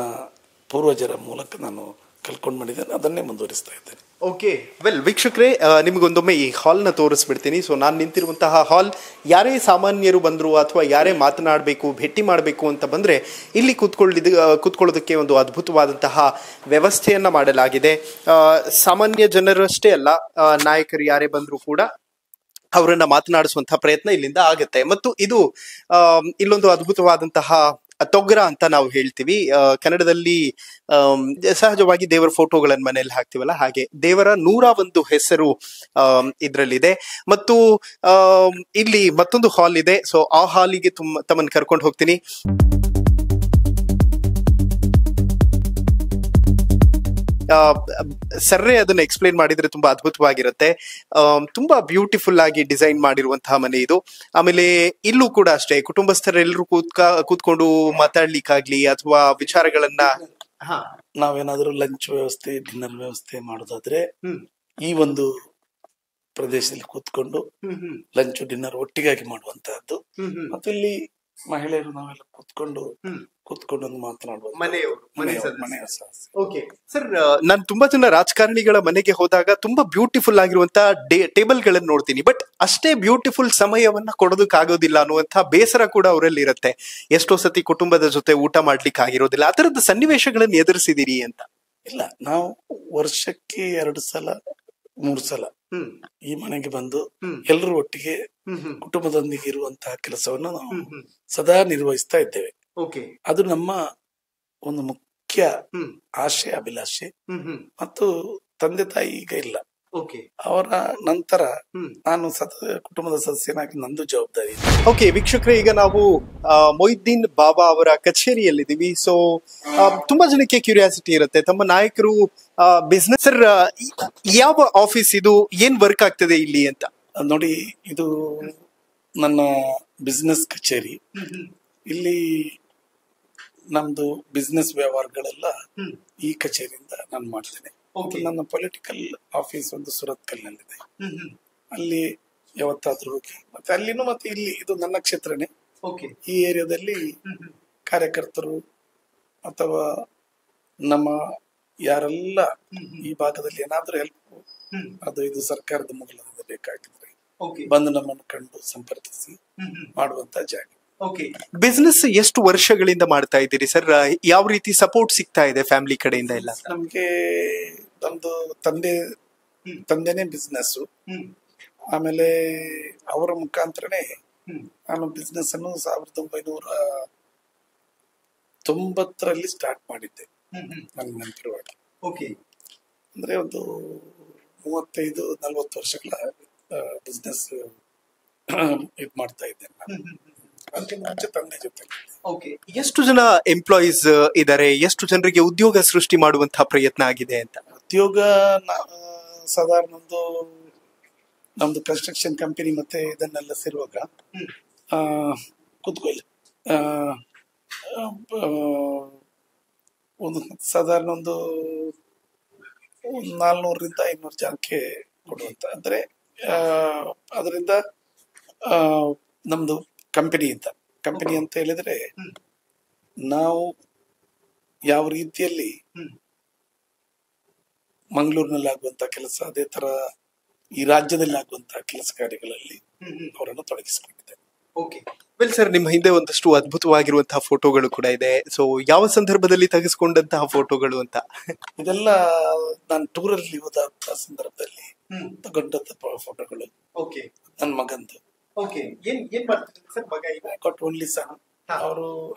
ಪೂರ್ವಜರ ಮೂಲಕ ನಾನು ಕಲ್ಕೊಂಡು ಬಂದಿದ್ದೇನೆ, ಅದನ್ನೇ ಮುಂದುವರಿಸ್ತಾ ಇದ್ದೇನೆ. ಓಕೆ, ವೆಲ್ ವೀಕ್ಷಕರೇ, ನಿಮಗೊಂದೊಮ್ಮೆ ಈ ಹಾಲ್ನ ತೋರಿಸ್ಬಿಡ್ತೀನಿ. ಸೊ ನಾನು ನಿಂತಿರುವಂತಹ ಹಾಲ್, ಯಾರೇ ಸಾಮಾನ್ಯರು ಬಂದರು ಅಥವಾ ಯಾರೇ ಮಾತನಾಡಬೇಕು, ಭೇಟಿ ಮಾಡಬೇಕು ಅಂತ ಬಂದರೆ ಇಲ್ಲಿ ಕೂತ್ಕೊಳ್ಳೋದಕ್ಕೆ ಒಂದು ಅದ್ಭುತವಾದಂತಹ ವ್ಯವಸ್ಥೆಯನ್ನು ಮಾಡಲಾಗಿದೆ. ಸಾಮಾನ್ಯ ಜನರಷ್ಟೇ ಅಲ್ಲ, ನಾಯಕರು ಯಾರೇ ಬಂದರೂ ಕೂಡ ಅವರನ್ನ ಮಾತನಾಡಿಸುವಂತಹ ಪ್ರಯತ್ನ ಇಲ್ಲಿಂದ ಆಗುತ್ತೆ. ಮತ್ತು ಇದು ಇಲ್ಲೊಂದು ಅದ್ಭುತವಾದಂತಹ ತೊಗ್ರ ಅಂತ ನಾವು ಹೇಳ್ತೀವಿ ಕನ್ನಡದಲ್ಲಿ. ಸಹಜವಾಗಿ ದೇವರ ಫೋಟೋಗಳನ್ನ ಮನೆಯಲ್ಲಿ ಹಾಕ್ತಿವಲ್ಲ, ಹಾಗೆ ದೇವರ 101 ಹೆಸರು ಇದ್ರಲ್ಲಿದೆ. ಮತ್ತು ಇಲ್ಲಿ ಮತ್ತೊಂದು ಹಾಲ್ ಇದೆ. ಸೊ ಆ ಹಾಲಿಗೆ ತಮ್ಮನ್ನು ಕರ್ಕೊಂಡು ಹೋಗ್ತೀನಿ. ಸರ್ರೆ ಅದನ್ನ ಎಕ್ಸ್ಪ್ಲೈನ್ ಮಾಡಿದ್ರೆ ತುಂಬಾ ಅದ್ಭುತವಾಗಿರುತ್ತೆ. ತುಂಬಾ ಬ್ಯೂಟಿಫುಲ್ ಆಗಿ ಡಿಸೈನ್ ಮಾಡಿರುವಂತಹ ಮನೆ ಇದು. ಆಮೇಲೆ ಇಲ್ಲೂ ಕೂಡ ಅಷ್ಟೇ, ಕುಟುಂಬಸ್ಥರೆಲ್ಲರೂ ಕೂತ್ಕೊಂಡು ಮಾತಾಡ್ಲಿಕ್ಕಾಗ್ಲಿ ಅಥವಾ ವಿಚಾರಗಳನ್ನ, ನಾವೇನಾದ್ರೂ ಲಂಚ್ ವ್ಯವಸ್ಥೆ, ಡಿನ್ನರ್ ವ್ಯವಸ್ಥೆ ಮಾಡೋದಾದ್ರೆ ಈ ಒಂದು ಪ್ರದೇಶದಲ್ಲಿ ಕೂತ್ಕೊಂಡು ಲಂಚ್ ಡಿನ್ನರ್ ಒಟ್ಟಿಗಾಗಿ ಮಾಡುವಂತಹದ್ದು. ಮತ್ತು ಇಲ್ಲಿ ಮಹಿಳೆಯರು ನಾವೆಲ್ಲ ಕೂತ್ಕೊಂಡು ಒಂದು ಮಾತನಾಡುವುದು. ಮನೆಯವರು, ಮನೆಯ ಸದಸ್ಯ. ಓಕೆ ಸರ್, ನಾನು ತುಂಬಾ ಜನ ರಾಜಕಾರಣಿಗಳ ಮನೆಗೆ ಹೋದಾಗ ತುಂಬಾ ಬ್ಯೂಟಿಫುಲ್ ಆಗಿರುವಂತ ಟೇಬಲ್ ಗಳನ್ನ ನೋಡ್ತೀನಿ. ಬಟ್ ಅಷ್ಟೇ ಬ್ಯೂಟಿಫುಲ್ ಸಮಯವನ್ನ ಕೊಡೋದಕ್ಕಾಗೋದಿಲ್ಲ ಅನ್ನುವಂತ ಬೇಸರ ಕೂಡ ಅವರಲ್ಲಿ ಇರುತ್ತೆ. ಎಷ್ಟೋ ಸತಿ ಕುಟುಂಬದ ಜೊತೆ ಊಟ ಮಾಡ್ಲಿಕ್ಕೆ ಆಗಿರೋದಿಲ್ಲ. ಆ ತರದ ಸನ್ನಿವೇಶಗಳನ್ನ ಎದುರಿಸಿದಿರಿ ಅಂತ? ಇಲ್ಲ, ನಾವು ವರ್ಷಕ್ಕೆ 2 ಸಲ 3 ಸಲ ಈ ಮನೆಗೆ ಬಂದು ಎಲ್ಲರೂ ಒಟ್ಟಿಗೆ ಕುಟುಂಬದೊಂದಿಗೆ ಇರುವಂತಹ ಕೆಲಸವನ್ನು ನಾವು ಸದಾ ನಿರ್ವಹಿಸ್ತಾ ಇದ್ದೇವೆ. ಅದು ನಮ್ಮ ಒಂದು ಮುಖ್ಯ ಆಶೆ, ಅಭಿಲಾಷೆ. ಮತ್ತು ತಂದೆ ತಾಯಿ ಈಗ ಇಲ್ಲ, ಅವರ ನಂತರ ನಾನು ಕುಟುಂಬದ ಸದಸ್ಯನಾಗಿ ನಂದು ಜವಾಬ್ದಾರಿ. ಓಕೆ ವೀಕ್ಷಕರೇ, ಈಗ ನಾವು ಮೊಯ್ದೀನ್ ಬಾಬಾ ಅವರ ಕಚೇರಿಯಲ್ಲಿದ್ದೀವಿ. ಸೊ ತುಂಬಾ ಜನಕ್ಕೆ ಕ್ಯೂರಿಯಾಸಿಟಿ ಇರುತ್ತೆ, ತಮ್ಮ ನಾಯಕರು ಬಿಸ್ನೆಸ್ ಸರ್ ಯಾವ ಆಫೀಸ್ ಇದು, ಏನ್ ವರ್ಕ್ ಆಗ್ತದೆ ಇಲ್ಲಿ ಅಂತ. ನೋಡಿ, ಇದು ನನ್ನ ಬಿಸ್ನೆಸ್ ಕಚೇರಿ. ಇಲ್ಲಿ ನಮ್ದು ಬಿಸ್ನೆಸ್ ವ್ಯವಹಾರಗಳೆಲ್ಲ ಈ ಕಚೇರಿಯಿಂದ ನಾನು ಮಾಡ್ತೇನೆ. ನನ್ನ ಪೊಲಿಟಿಕಲ್ ಆಫೀಸ್ ಒಂದು ಸುರತ್ಕಲ್ನಲ್ಲಿದೆ. ಅಲ್ಲಿ ಯಾವತ್ತಾದ್ರೂ ಹೋಗಿ ಮತ್ತೆ ಅಲ್ಲಿನೂ ಮತ್ತೆ ಇಲ್ಲಿ ಇದು ನನ್ನ ಕ್ಷೇತ್ರನೇ. ಈ ಏರಿಯಾದಲ್ಲಿ ಕಾರ್ಯಕರ್ತರು ಅಥವಾ ನಮ್ಮ ಯಾರೆಲ್ಲ ಈ ಭಾಗದಲ್ಲಿ ಏನಾದ್ರೂ ಹೆಲ್ಪ್ ಅದು ಇದು ಸರ್ಕಾರದ ಮೂಲದಿಂದ ಬೇಕಾಗಿದ್ರೆ ಬಂದು ನಮ್ಮನ್ನು ಕಂಡು ಸಂಪರ್ಕಿಸಿ ಮಾಡುವಂತ ಜಾಗ. ಬಿಸ್ನೆಸ್ ಎಷ್ಟು ವರ್ಷಗಳಿಂದ ಮಾಡ್ತಾ ಇದ್ದೀರಿ ಸರ್? ಯಾವ ರೀತಿ ಸಪೋರ್ಟ್ ಸಿಗ್ತಾ ಇದೆ ಫ್ಯಾಮಿಲಿ ಕಡೆಯಿಂದ ಎಲ್ಲ? ನಮ್ಗೆ ನಮ್ದು ತಂದೆನೇ ಬಿಸ್ನೆಸ್. ಆಮೇಲೆ ಅವರ ಮುಖಾಂತರನೇ ನಾನು ಬಿಸ್ನೆಸ್ ಅನ್ನು 1990ರಲ್ಲಿ ಸ್ಟಾರ್ಟ್ ಮಾಡಿದ್ದೆ. ನನ್ನ ನೆನಪಿರುವಾಗ ಅಂದ್ರೆ ಒಂದು 35-40 ವರ್ಷಗಳ ಬಿಸ್ನೆಸ್ ಇದು ಮಾಡ್ತಾ ಇದ್ದೇನೆ ನಾನು. ಮುಂಚೆ ತಂದೆ ಜೊತೆ. ಎಷ್ಟು ಜನ ಎಂಪ್ಲಾಯೀಸ್ ಇದ್ದಾರೆ? ಎಷ್ಟು ಜನರಿಗೆ ಉದ್ಯೋಗ ಸೃಷ್ಟಿ ಮಾಡುವಂತಹ ಪ್ರಯತ್ನ ಆಗಿದೆ ಅಂತ? ಉದ್ಯೋಗ ಸಾಧಾರಣ ನಮ್ದು ಕನ್ಸ್ಟ್ರಕ್ಷನ್ ಕಂಪನಿ ಮತ್ತೆ ಇದನ್ನೆಲ್ಲ ಸೇರುವಾಗ ಕೂತ್ಕೊಳ್ಳಿ ಒಂದು ಸಾಧಾರಣ ಒಂದು 400-500 ಜನಕ್ಕೆ ಕೊಡುವಂತ. ಅಂದ್ರೆ ಅದರಿಂದ ನಮ್ದು ಕಂಪನಿ ಅಂತ ಹೇಳಿದ್ರೆ ನಾವು ಯಾವ ರೀತಿಯಲ್ಲಿ ಮಂಗಳೂರಿನಲ್ಲಿ ಆಗುವಂತ ಕೆಲಸ, ಅದೇ ತರ ಈ ರಾಜ್ಯದಲ್ಲಿ ಆಗುವಂತಹ ಕೆಲಸ ಕಾರ್ಯಗಳಲ್ಲಿ ಅವರನ್ನು ತೊಡಗಿಸಿಕೊಂಡಿದ್ದೇವೆ. ವೆಲ್ ಸರ್, ನಿಮ್ಮ ಹಿಂದೆ ಒಂದಷ್ಟು ಅದ್ಭುತವಾಗಿರುವಂತಹ ಫೋಟೋಗಳು ಕೂಡ ಇದೆ. ಸೊ ಯಾವ ಸಂದರ್ಭದಲ್ಲಿ ತೆಗೆಸಿಕೊಂಡಂತಹ ಫೋಟೋಗಳು ಅಂತ? ಇದೆಲ್ಲ ನಾನು ಟೂರಲ್ಲಿ ಹೋದಂತಹ ಸಂದರ್ಭದಲ್ಲಿ ತಗೊಂಡಂತ ಫೋಟೋಗಳು. ನನ್ನ ಮಗಂದು. Only son. ಅವರು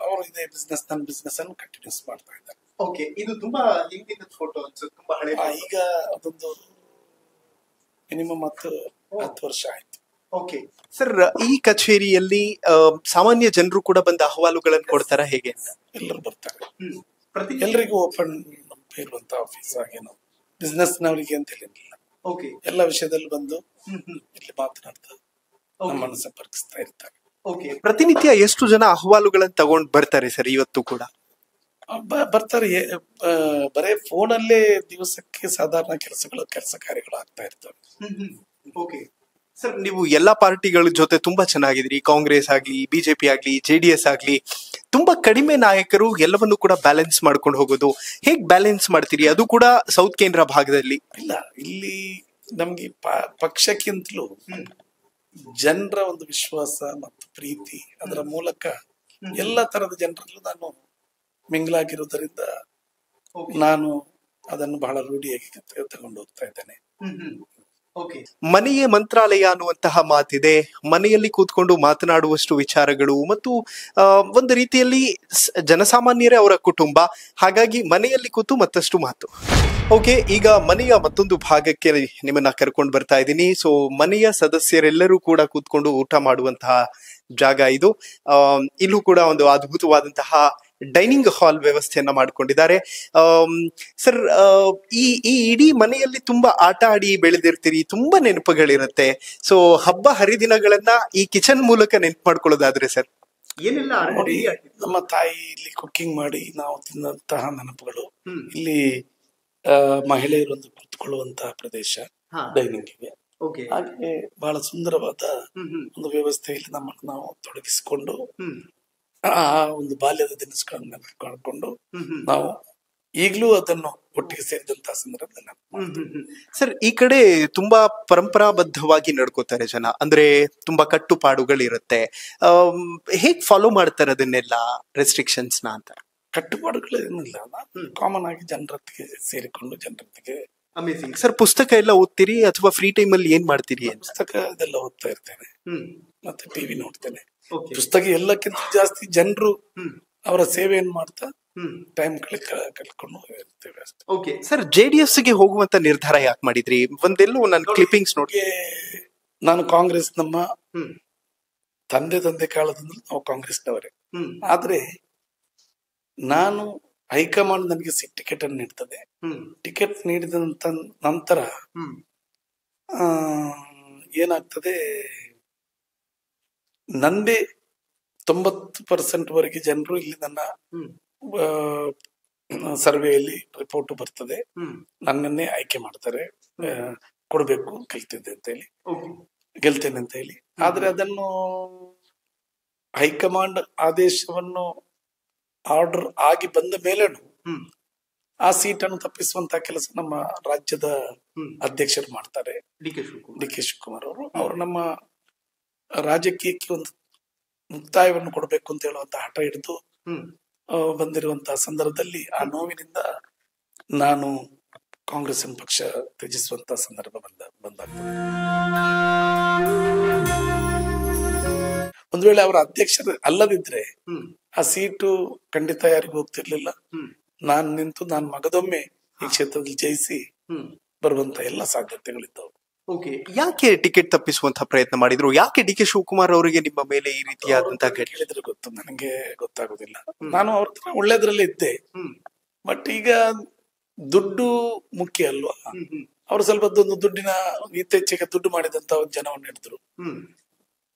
ಇದೇ ಬಿಸ್ನೆಸ್, ನನ್ನ ಬಿಸ್ನೆಸ್ ಅನ್ನು ಕಂಟಿನ್ಯೂಸ್ ಮಾಡ್ತಾ ಇದ್ದಾರೆ. ಇದು ತುಂಬಾ ಹಿಂದಿನ ಫೋಟೋ ಅನ್ಸುತ್ತೆ, ತುಂಬಾ ಹಳೆ. ಈಗ ಅದೊಂದು ಮಿನಿಮಮ್ 10 ವರ್ಷ ಆಯ್ತು. ಸರ್, ಈ ಕಚೇರಿಯಲ್ಲಿ ಸಾಮಾನ್ಯ ಜನರು ಕೂಡ ಬಂದ ಅಹವಾಲುಗಳನ್ನು ಕೊಡ್ತಾರ ಹೇಗೆ? ಎಲ್ಲರೂ ಬರ್ತಾರೆ, ಎಲ್ರಿಗೂ ಓಪನ್ ಇರುವಂತ ಆಫೀಸ್. ಹಾಗೇನು ಬಿಸ್ನೆಸ್ ನವರಿಗೆ ಅಂತ ಹೇಳಿಲ್ಲ, ಎಲ್ಲ ವಿಷಯದಲ್ಲಿ ಬಂದು ಇಲ್ಲಿ ಮಾತನಾಡ್ತಾ ನಮ್ಮನ್ನು ಸಂಪರ್ಕಿಸ್ತಾ ಇರ್ತಾರೆ. ಪ್ರತಿನಿತ್ಯ ಎಷ್ಟು ಜನ ಅಹವಾಲುಗಳನ್ನು ತಗೊಂಡ್ ಬರ್ತಾರೆ ಸರ್? ಇವತ್ತು ಕೂಡ ಬರ್ತಾರೆ. ಬರೇ ಫೋನಲ್ಲೇ ದಿವಸಕ್ಕೆ ಸಾಧಾರಣ ಕೆಲಸ ಕಾರ್ಯಗಳು ಆಗ್ತಾ ಇರ್ತವೆ. ಸರ್, ನೀವು ಎಲ್ಲಾ ಪಾರ್ಟಿಗಳ ಜೊತೆ ತುಂಬಾ ಚೆನ್ನಾಗಿದ್ದೀರಿ. ಕಾಂಗ್ರೆಸ್ ಆಗ್ಲಿ, ಬಿಜೆಪಿ ಆಗ್ಲಿ, JDS ಆಗ್ಲಿ, ತುಂಬಾ ಕಡಿಮೆ ನಾಯಕರು ಎಲ್ಲವನ್ನು ಕೂಡ ಬ್ಯಾಲೆನ್ಸ್ ಮಾಡ್ಕೊಂಡು ಹೋಗೋದು. ಹೇಗ್ ಬ್ಯಾಲೆನ್ಸ್ ಮಾಡ್ತೀರಿ, ಅದು ಕೂಡ ಸೌತ್ ಕೇಂದ್ರ ಭಾಗದಲ್ಲಿ? ಇಲ್ಲ, ಇಲ್ಲಿ ನಮ್ಗೆ ಪಕ್ಷಕ್ಕಿಂತಲೂ ಜನರ ಒಂದು ವಿಶ್ವಾಸ ಮತ್ತು ಪ್ರೀತಿ, ಅದರ ಮೂಲಕ ಎಲ್ಲ ತರದ ಜನರಲ್ಲೂ ನಾನು ಮಿಂಗ್ಲಾಗಿರುವುದರಿಂದ ನಾನು ಅದನ್ನು ಬಹಳ ರೂಢಿಯಾಗಿ ತಗೊಂಡು ಹೋಗ್ತಾ ಇದ್ದೇನೆ. ಮನೆಯೇ ಮಂತ್ರಾಲಯ ಅನ್ನುವಂತಹ ಮಾತಿದೆ. ಮನೆಯಲ್ಲಿ ಕೂತ್ಕೊಂಡು ಮಾತನಾಡುವಷ್ಟು ವಿಚಾರಗಳು ಮತ್ತು ಒಂದು ರೀತಿಯಲ್ಲಿ ಜನಸಾಮಾನ್ಯರೇ ಅವರ ಕುಟುಂಬ. ಹಾಗಾಗಿ ಮನೆಯಲ್ಲಿ ಕೂತು ಮತ್ತಷ್ಟು ಮಾತು. ಈಗ ಮನೆಯ ಮತ್ತೊಂದು ಭಾಗಕ್ಕೆ ನಿಮ್ಮನ್ನ ಕರ್ಕೊಂಡು ಬರ್ತಾ ಇದ್ದೀನಿ. ಸೊ ಮನೆಯ ಸದಸ್ಯರೆಲ್ಲರೂ ಕೂಡ ಕೂತ್ಕೊಂಡು ಊಟ ಮಾಡುವಂತಹ ಜಾಗ ಇದು. ಇಲ್ಲೂ ಕೂಡ ಒಂದು ಅದ್ಭುತವಾದಂತಹ ಡೈನಿಂಗ್ ಹಾಲ್ ವ್ಯವಸ್ಥೆಯನ್ನ ಮಾಡ್ಕೊಂಡಿದ್ದಾರೆ. ಸರ್, ಈ ಇಡೀ ಮನೆಯಲ್ಲಿ ತುಂಬಾ ಆಟ ಆಡಿ ಬೆಳೆದಿರ್ತೀರಿ, ತುಂಬಾ ನೆನಪುಗಳಿರುತ್ತೆ. ಸೊ ಹಬ್ಬ ಹರಿದಿನಗಳನ್ನ ಈ ಕಿಚನ್ ಮೂಲಕ ನೆನಪು ಮಾಡ್ಕೊಳ್ಳೋದಾದ್ರೆ ಸರ್ ಏನೆಲ್ಲ? ನೋಡಿ, ನಮ್ಮ ತಾಯಿ ಇಲ್ಲಿ ಕುಕ್ಕಿಂಗ್ ಮಾಡಿ ನಾವು ತಿನ್ನಂತಹ ನೆನಪುಗಳು. ಇಲ್ಲಿ ಮಹಿಳೆಯರೊಂದು ಕುಳಿತುಕೊಳ್ಳುವಂತಹ ಪ್ರದೇಶ ಡೈನಿಂಗ್ಗೆ. ಹಾಗೆ ಬಹಳ ಸುಂದರವಾದ ಒಂದು ವ್ಯವಸ್ಥೆಯಲ್ಲಿ ನಮ್ಮನ್ನು ನಾವು ತೊಡಗಿಸಿಕೊಂಡು ಆ ಒಂದು ಬಾಲ್ಯದ ದಿನಸ್ಗಳನ್ನು ನೆನಪಿಕೊಂಡು ನಾವು ಈಗಲೂ ಅದನ್ನು ಒಟ್ಟಿಗೆ ಸೇರಿದಂತಹ ಸಂದರ್ಭದಲ್ಲಿ ಸರ್, ಈ ಕಡೆ ತುಂಬಾ ಪರಂಪರಾಬದ್ಧವಾಗಿ ನಡ್ಕೋತಾರೆ ಜನ, ಅಂದ್ರೆ ತುಂಬಾ ಕಟ್ಟುಪಾಡುಗಳಿರುತ್ತೆ. ಹೇಗ್ ಫಾಲೋ ಮಾಡ್ತಾರೆ ಅದನ್ನೆಲ್ಲ ರೆಸ್ಟ್ರಿಕ್ಷನ್ಸ್ ನ ಅಂತ? ಕಟ್ಟುಪಾಡುಗಳೇನಿಲ್ಲ, ಕಾಮನ್ ಆಗಿ ಜನರೊತ್ತಿಗೆ ಸೇರಿಕೊಂಡು ಜನರೊತ್ತಿಗೆ. Amazing sir. ಪುಸ್ತಕ ಎಲ್ಲ ಓದ್ತೀರಿ ಅಥವಾ ಫ್ರೀ ಟೈಮ್ ಅಲ್ಲಿ ಏನ್ ಮಾಡ್ತೀರಿ? ಪುಸ್ತಕ ಇದೆಲ್ಲ ಓದ್ತಾ ಇರ್ತೇನೆ, ಮತ್ತೆ ಟಿವಿ ನೋಡ್ತೇನೆ. ಪುಸ್ತಕ ಎಲ್ಲಕ್ಕಿಂತ ಜಾಸ್ತಿ ಜನರು ಅವರ ಸೇವೆಯನ್ನು ಮಾಡ್ತಾ ಟೈಮ್ ಕಳ್ಕೊಂಡು ಇರ್ತೇವೆ ಅಷ್ಟೇ. ಓಕೆ ಸರ್, JDS ಗೆ ಹೋಗುವಂತ ನಿರ್ಧಾರ ಯಾಕೆ ಮಾಡಿದ್ರಿ? ಒಂದೆಲ್ಲೋ ನನ್ನ ಕ್ಲಿಪ್ಪಿಂಗ್ಸ್ ನೋಡಿ. ನಾನು ಕಾಂಗ್ರೆಸ್, ನಮ್ಮ ತಂದೆ ಕಾಲದಿಂದ ನಾವು ಕಾಂಗ್ರೆಸ್ನವರೇ. ಆದ್ರೆ ನಾನು ಹೈಕಮಾಂಡ್ ನನಗೆ ಟಿಕೆಟ್ ಅನ್ನು ನೀಡ್ತದೆ. ಟಿಕೆಟ್ ನೀಡಿದಂತ ನಂತರ ಏನಾಗ್ತದೆ, ನಂದೇ 90% ವರೆಗೆ ಜನರು ಇಲ್ಲಿ ನನ್ನ ಸರ್ವೆಯಲ್ಲಿ ರಿಪೋರ್ಟ್ ಬರ್ತದೆ, ನನ್ನನ್ನೇ ಆಯ್ಕೆ ಮಾಡ್ತಾರೆ, ಕೊಡ್ಬೇಕು ಗೆಲ್ತೇನೆ ಅಂತ ಹೇಳಿ. ಆದ್ರೆ ಅದನ್ನು ಹೈಕಮಾಂಡ್ ಆದೇಶವನ್ನು ಆರ್ಡರ್ ಆಗಿ ಬಂದ ಮೇಲೆ ಆ ಸೀಟನ್ನು ತಪ್ಪಿಸುವಂತಹ ಕೆಲಸ ನಮ್ಮ ರಾಜ್ಯದ ಅಧ್ಯಕ್ಷರು ಮಾಡ್ತಾರೆ, ಡಿ.ಕೆ. ಶಿವಕುಮಾರ್ ಅವರು ನಮ್ಮ ರಾಜಕೀಯಕ್ಕೆ ಒಂದು ಮುಕ್ತಾಯವನ್ನು ಕೊಡಬೇಕು ಅಂತ ಹೇಳುವಂತ ಹಠ ಹಿಡಿದು ಬಂದಿರುವಂತಹ ಸಂದರ್ಭದಲ್ಲಿ ಆ ನೋವಿನಿಂದ ನಾನು ಕಾಂಗ್ರೆಸ್ ಪಕ್ಷ ತ್ಯಜಿಸುವಂತಹ ಸಂದರ್ಭ ಬಂದಾಗ್ತದೆ. ಒಂದು ವೇಳೆ ಅವರ ಅಧ್ಯಕ್ಷರು ಅಲ್ಲದಿದ್ರೆ ಆ ಸೀಟು ಖಂಡಿತ ಯಾರಿಗೂ ಹೋಗ್ತಿರ್ಲಿಲ್ಲ. ನಾನು ನಿಂತು ನಾನು ಮಗದೊಮ್ಮೆ ಈ ಕ್ಷೇತ್ರದಲ್ಲಿ ಜಯಿಸಿ ಬರುವಂತ ಎಲ್ಲ ಸಾಧ್ಯತೆಗಳಿದ್ದವು. ಓಕೆ, ಯಾಕೆ ಟಿಕೆಟ್ ತಪ್ಪಿಸುವಂತಹ ಪ್ರಯತ್ನ ಮಾಡಿದ್ರು? ಯಾಕೆ ಡಿ.ಕೆ. ಶಿವಕುಮಾರ್ ಅವರಿಗೆ ನಿಮ್ಮ ಮೇಲೆ ಈ ರೀತಿಯಾದಂತಹ ಹೇಳಿದ್ರೆ ಗೊತ್ತು, ನನಗೆ ಗೊತ್ತಾಗುದಿಲ್ಲ. ನಾನು ಅವ್ರ ಹತ್ರ ಒಳ್ಳೆದ್ರಲ್ಲಿ ಇದ್ದೆ, ಬಟ್ ಈಗ ದುಡ್ಡು ಮುಖ್ಯ ಅಲ್ವಾ. ಅವರು ಸ್ವಲ್ಪ ದುಡ್ಡಿನ ಇತ್ತೀಚೆಗೆ ದುಡ್ಡು ಮಾಡಿದಂತ ಒಂದು ಜನವನ್ನು ಹಿಡಿದ್ರು,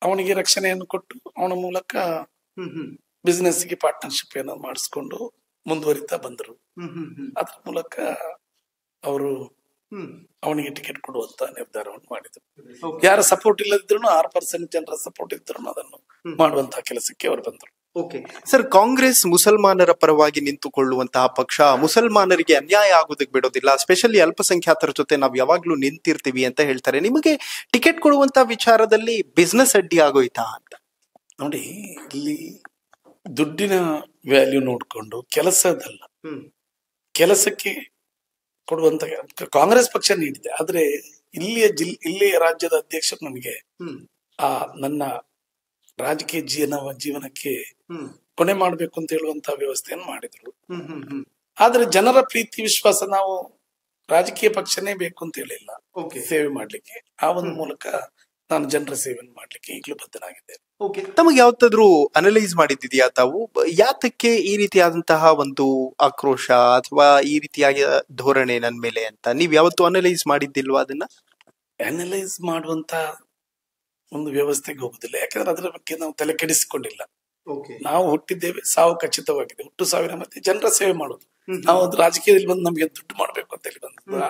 ಅವನಿಗೆ ರಕ್ಷಣೆಯನ್ನು ಕೊಟ್ಟು ಅವನ ಮೂಲಕ ಬಿಸ್ನೆಸ್ಗೆ ಪಾರ್ಟ್ನರ್ಶಿಪ್ ಏನೋ ಮಾಡಿಸ್ಕೊಂಡು ಮುಂದುವರಿತಾ ಬಂದರು. ಅದ್ರ ಮೂಲಕ ಅವರು ಅವನಿಗೆ ಟಿಕೆಟ್ ಕೊಡುವಂತ ನಿರ್ಧಾರವನ್ನು ಮಾಡಿದ್ರು. ಯಾರ ಸಪೋರ್ಟ್ ಇಲ್ಲದಿದ್ರು 6% ಜನರ ಸಪೋರ್ಟ್ ಇದ್ರು ಅದನ್ನು ಮಾಡುವಂತಹ ಕೆಲಸಕ್ಕೆ ಅವರು ಬಂದರು. ಓಕೆ ಸರ್, ಕಾಂಗ್ರೆಸ್ ಮುಸಲ್ಮಾನರ ಪರವಾಗಿ ನಿಂತುಕೊಳ್ಳುವಂತಹ ಪಕ್ಷ, ಮುಸಲ್ಮಾನರಿಗೆ ಅನ್ಯಾಯ ಆಗೋದಕ್ಕೆ ಬಿಡೋದಿಲ್ಲ, ಸ್ಪೆಷಲಿ ಅಲ್ಪಸಂಖ್ಯಾತರ ಜೊತೆ ನಾವು ಯಾವಾಗ್ಲೂ ನಿಂತಿರ್ತೀವಿ ಅಂತ ಹೇಳ್ತಾರೆ. ನಿಮಗೆ ಟಿಕೆಟ್ ಕೊಡುವಂತ ವಿಚಾರದಲ್ಲಿ ಬಿಸ್ನೆಸ್ ಅಡ್ಡಿ ಆಗೋಯ್ತಾ ಅಂತ? ನೋಡಿ, ಇಲ್ಲಿ ದುಡ್ಡಿನ ವ್ಯಾಲ್ಯೂ ನೋಡ್ಕೊಂಡು ಕೆಲಸದಲ್ಲ, ಕೆಲಸಕ್ಕೆ ಕೊಡುವಂತ ಕಾಂಗ್ರೆಸ್ ಪಕ್ಷ ನೀಡಿದೆ. ಆದ್ರೆ ಇಲ್ಲಿಯ ರಾಜ್ಯದ ಅಧ್ಯಕ್ಷರು ನನಗೆ ಆ ನನ್ನ ರಾಜಕೀಯ ಜೀವನಕ್ಕೆ ಕೊನೆ ಮಾಡ್ಬೇಕು ಅಂತ ಹೇಳುವಂತ ವ್ಯವಸ್ಥೆಯನ್ನು ಮಾಡಿದ್ರು. ಆದ್ರೆ ಜನರ ಪ್ರೀತಿ ವಿಶ್ವಾಸ, ನಾವು ರಾಜಕೀಯ ಪಕ್ಷನೇ ಬೇಕು ಅಂತ ಹೇಳಿಲ್ಲ, ಸೇವೆ ಮಾಡ್ಲಿಕ್ಕೆ ಆ ಒಂದು ಮೂಲಕ ನಾನು ಜನರ ಸೇವೆಯನ್ನು ಮಾಡ್ಲಿಕ್ಕೆ ಈಗಲೂ ಬದ್ಧನಾಗಿದ್ದೇನೆ. ಓಕೆ, ತಮಗೆ ಯಾವತ್ತಾದ್ರೂ ಅನಲೈಸ್ ಮಾಡಿದ್ಯಾ ತಾವು ಯಾತಕ್ಕೆ ಈ ರೀತಿಯಾದಂತಹ ಒಂದು ಆಕ್ರೋಶ ಅಥವಾ ಈ ರೀತಿಯಾದ ಧೋರಣೆ ನನ್ನ ಮೇಲೆ ಅಂತ? ನೀವ್ ಯಾವತ್ತು ಅನಲೈಸ್ ಮಾಡಿದ್ದಿಲ್ವಾ? ಅದನ್ನ ಅನಲೈಸ್ ಮಾಡುವಂತ ಒಂದು ವ್ಯವಸ್ಥೆಗೆ ಹೋಗುದಿಲ್ಲ, ಯಾಕಂದ್ರೆ ಅದರ ಬಗ್ಗೆ ನಾವು ತಲೆ ಕೆಡಿಸಿಕೊಂಡಿಲ್ಲ. ನಾವು ಹುಟ್ಟಿದ್ದೇವೆ, ಸಾವು ಖಚಿತವಾಗಿದೆ, ಹುಟ್ಟು ಸಾವಿನ ಮತ್ತೆ ಜನರ ಸೇವೆ ಮಾಡೋದು. ನಾವು ರಾಜಕೀಯದಲ್ಲಿ ಬಂದು ನಮಗೆ ದುಡ್ಡು ಮಾಡ್ಬೇಕು ಅಂತ ಹೇಳಿ ಬಂದ